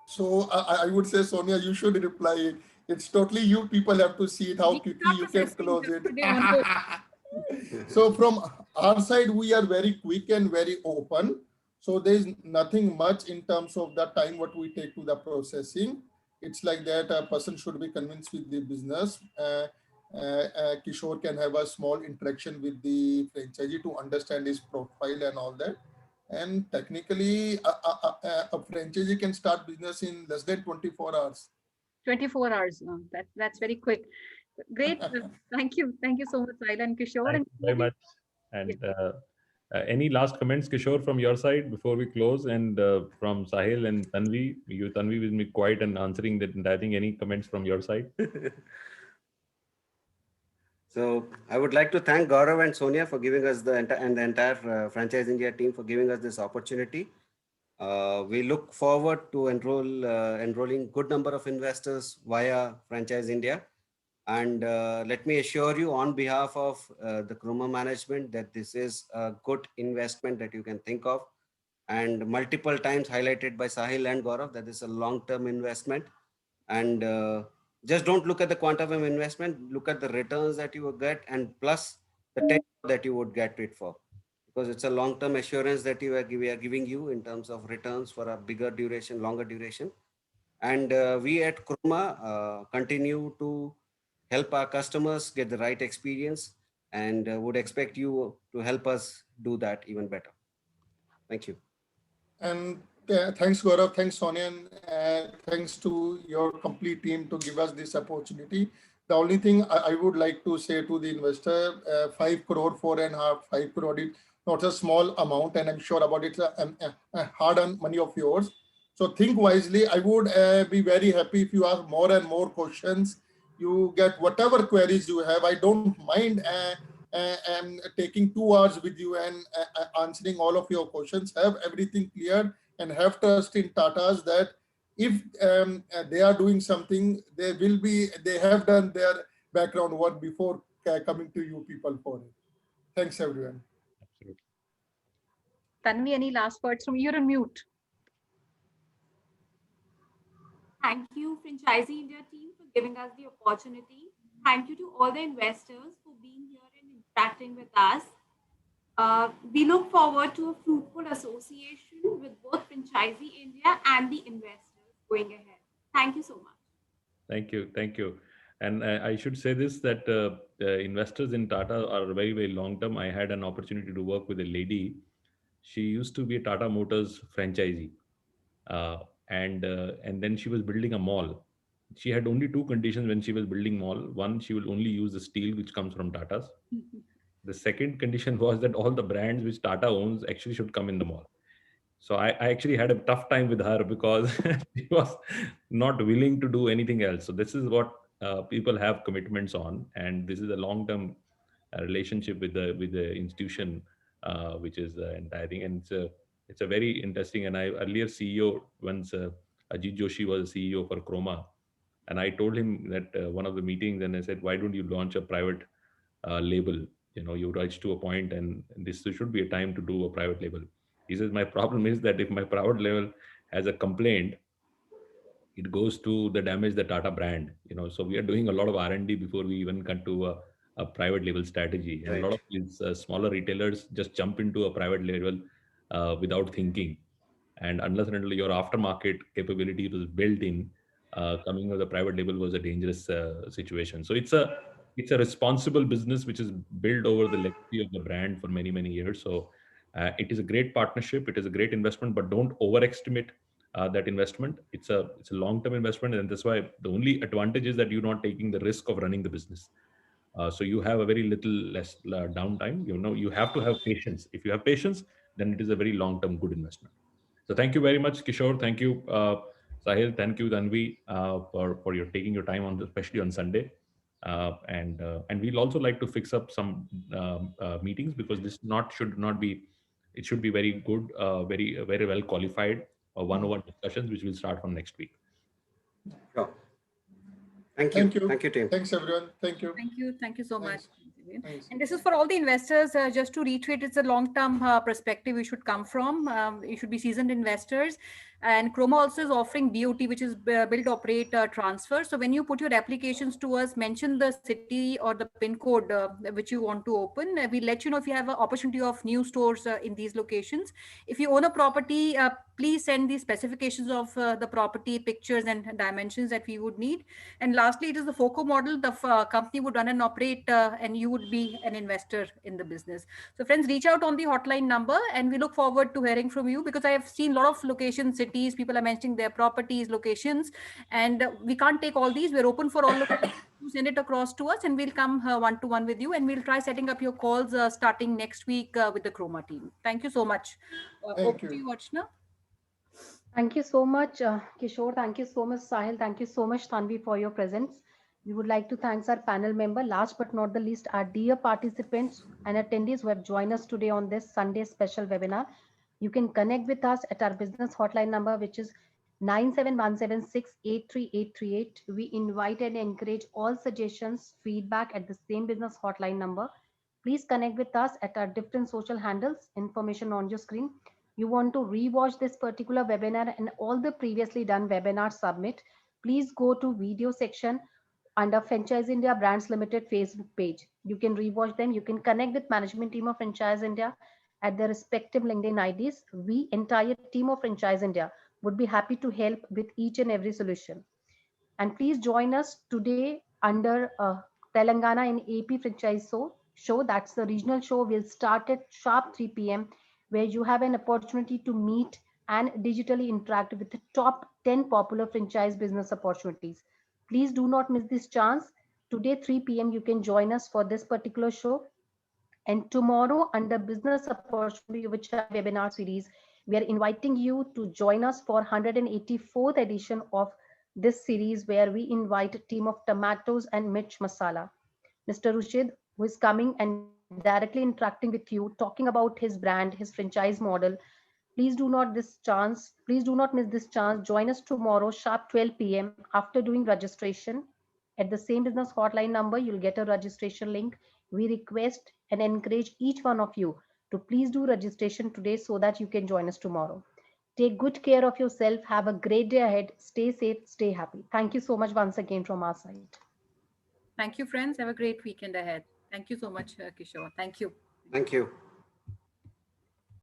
So I would say, Sonia, you should reply it. It's totally you people have to see it, how quickly you can close it. So from our side, we are very quick and very open. So there's nothing much in terms of the time what we take to the processing. It's like that a person should be convinced with the business. Kishore can have a small interaction with the franchisee to understand his profile and all that. And technically, a franchisee can start business in less than 24 hours. 24 hours. That's very quick. Great. Thank you. Thank you so much, Sahil and Kishore. Thank you very much. And any last comments, Kishore, from your side before we close? And from Sahil and Tanvi, Tanvi will be quiet and answering that. And I think any comments from your side? So I would like to thank Gaurav and Sonia for giving us the entire Franchise India team for giving us this opportunity. We look forward to enrolling good number of investors via Franchise India. And let me assure you on behalf of the Croma management that this is a good investment that you can think of, and multiple times highlighted by Sahil and Gaurav that this is a long-term investment. And just don't look at the quantum of investment, look at the returns that you will get, and plus the tenure that you would get it for, because it's a long-term assurance that we are giving you in terms of returns for a bigger duration, longer duration. And we at Croma continue to help our customers get the right experience, and would expect you to help us do that even better. Thank you. And thanks, Gaurav. Thanks, Sonia. And thanks to your complete team to give us this opportunity. The only thing I would like to say to the investor, 5 crore, 4.5, 5 crore, not a small amount. And I'm sure about it, a hard-earned money of yours. So think wisely. I would be very happy if you ask more and more questions. You get whatever queries you have. I don't mind taking 2 hours with you and answering all of your questions. Have everything cleared and have trust in Tatas that if they are doing something, they have done their background work before coming to you people for it. Thanks, everyone. Absolutely. Tanvi, any last words from you? You're on mute. Thank you, Franchisee India team, for giving us the opportunity. Thank you to all the investors for being here and interacting with us. We look forward to a fruitful association with both Franchisee India and the investors going ahead. Thank you so much. Thank you. Thank you. And I should say this, that the investors in Tata are very, very long-term. I had an opportunity to work with a lady. She used to be a Tata Motors franchisee. And then she was building a mall. She had only 2 conditions when she was building mall. One, she will only use the steel which comes from Tata's. The second condition was that all the brands which Tata owns actually should come in the mall. So I actually had a tough time with her because she was not willing to do anything else. So this is what people have commitments on, and this is a long-term relationship with the institution, which is entire thing. And it's a very interesting. And I earlier CEO once Ajit Joshi was CEO for Croma, and I told him that one of the meetings, and I said, why don't you launch a private label? You reach to a point, and this should be a time to do a private label. He says, my problem is that if my private label has a complaint, it goes to the damage the Tata brand. So we are doing a lot of R&D before we even come to a private label strategy. And Right. a lot of these smaller retailers just jump into a private label without thinking. And unless and until your aftermarket capability was built in, coming with a private label was a dangerous situation. So it's a responsible business which is built over the legacy of the brand for many, many years. So it is a great partnership. It is a great investment, but don't overestimate that investment. It's a long-term investment, and that's why the only advantage is that you're not taking the risk of running the business. So you have a very little less downtime. You have to have patience. If you have patience, then it is a very long-term good investment. So thank you very much, Kishore. Thank you, Sahil. Thank you, Tanvi, for your taking your time on, especially on Sunday. And we'll also like to fix up some meetings, because this should not be. It should be very good, very well qualified one-on-one discussions, which will start from next week. Sure. Thank you. Thank you. Thank you, team. Thanks, everyone. Thank you. Thank you. Thank you so much. Thanks. And this is for all the investors. Just to reiterate, it's a long-term perspective we should come from. You should be seasoned investors. And Chroma also is offering BOT, which is build, operate, transfer. So when you put your applications to us, mention the city or the PIN code which you want to open. We'll let you know if you have an opportunity of new stores in these locations. If you own a property, please send the specifications of the property, pictures and dimensions that we would need. And lastly, it is the FOCO model. The company would run and operate and you would be an investor in the business. So friends, reach out on the hotline number and we look forward to hearing from you, because I have seen a lot of locations, cities, people are mentioning their properties, locations, and we can't take all these. We're open for all locations. Send it across to us and we'll come one-to-one with you, and we'll try setting up your calls starting next week with the Chroma team. Thank you so much. Thank Over to you. you, Archana. Thank you so much, Kishore. Thank you so much, Sahil. Thank you so much, Tanvi, for your presence. We would like to thank our panel member, last but not the least, our dear participants and attendees who have joined us today on this Sunday special webinar. You can connect with us at our business hotline number, which is 9717683838. We invite and encourage all suggestions, feedback at the same business hotline number. Please connect with us at our different social handles, information on your screen. You want to rewatch this particular webinar and all the previously done webinars, submit, please go to video section under Franchise India Brands Limited Facebook page. You can rewatch them. You can connect with management team of Franchise India at their respective LinkedIn IDs. We, entire team of Franchise India, would be happy to help with each and every solution. And please join us today under Telangana and AP Franchise Show. That's the regional show. Will start at sharp 3 p.m., where you have an opportunity to meet and digitally interact with the top 10 popular franchise business opportunities. Please do not miss this chance. Today, 3 p.m., you can join us for this particular show. And tomorrow, under Business Opportunity, which are webinar series, we are inviting you to join us for 184th edition of this series, where we invite a team of tomatoes and Mirch Masala. Mr. Rushid, who is coming and directly interacting with you, talking about his brand, his franchise model. Please do not miss this chance. Join us tomorrow, sharp 12 p.m. after doing registration. At the same business hotline number, you'll get a registration link. We request and encourage each one of you to please do registration today so that you can join us tomorrow. Take good care of yourself. Have a great day ahead. Stay safe, stay happy. Thank you so much once again from our side. Thank you, friends. Have a great weekend ahead. Thank you so much, Kishore. Thank you. Thank you.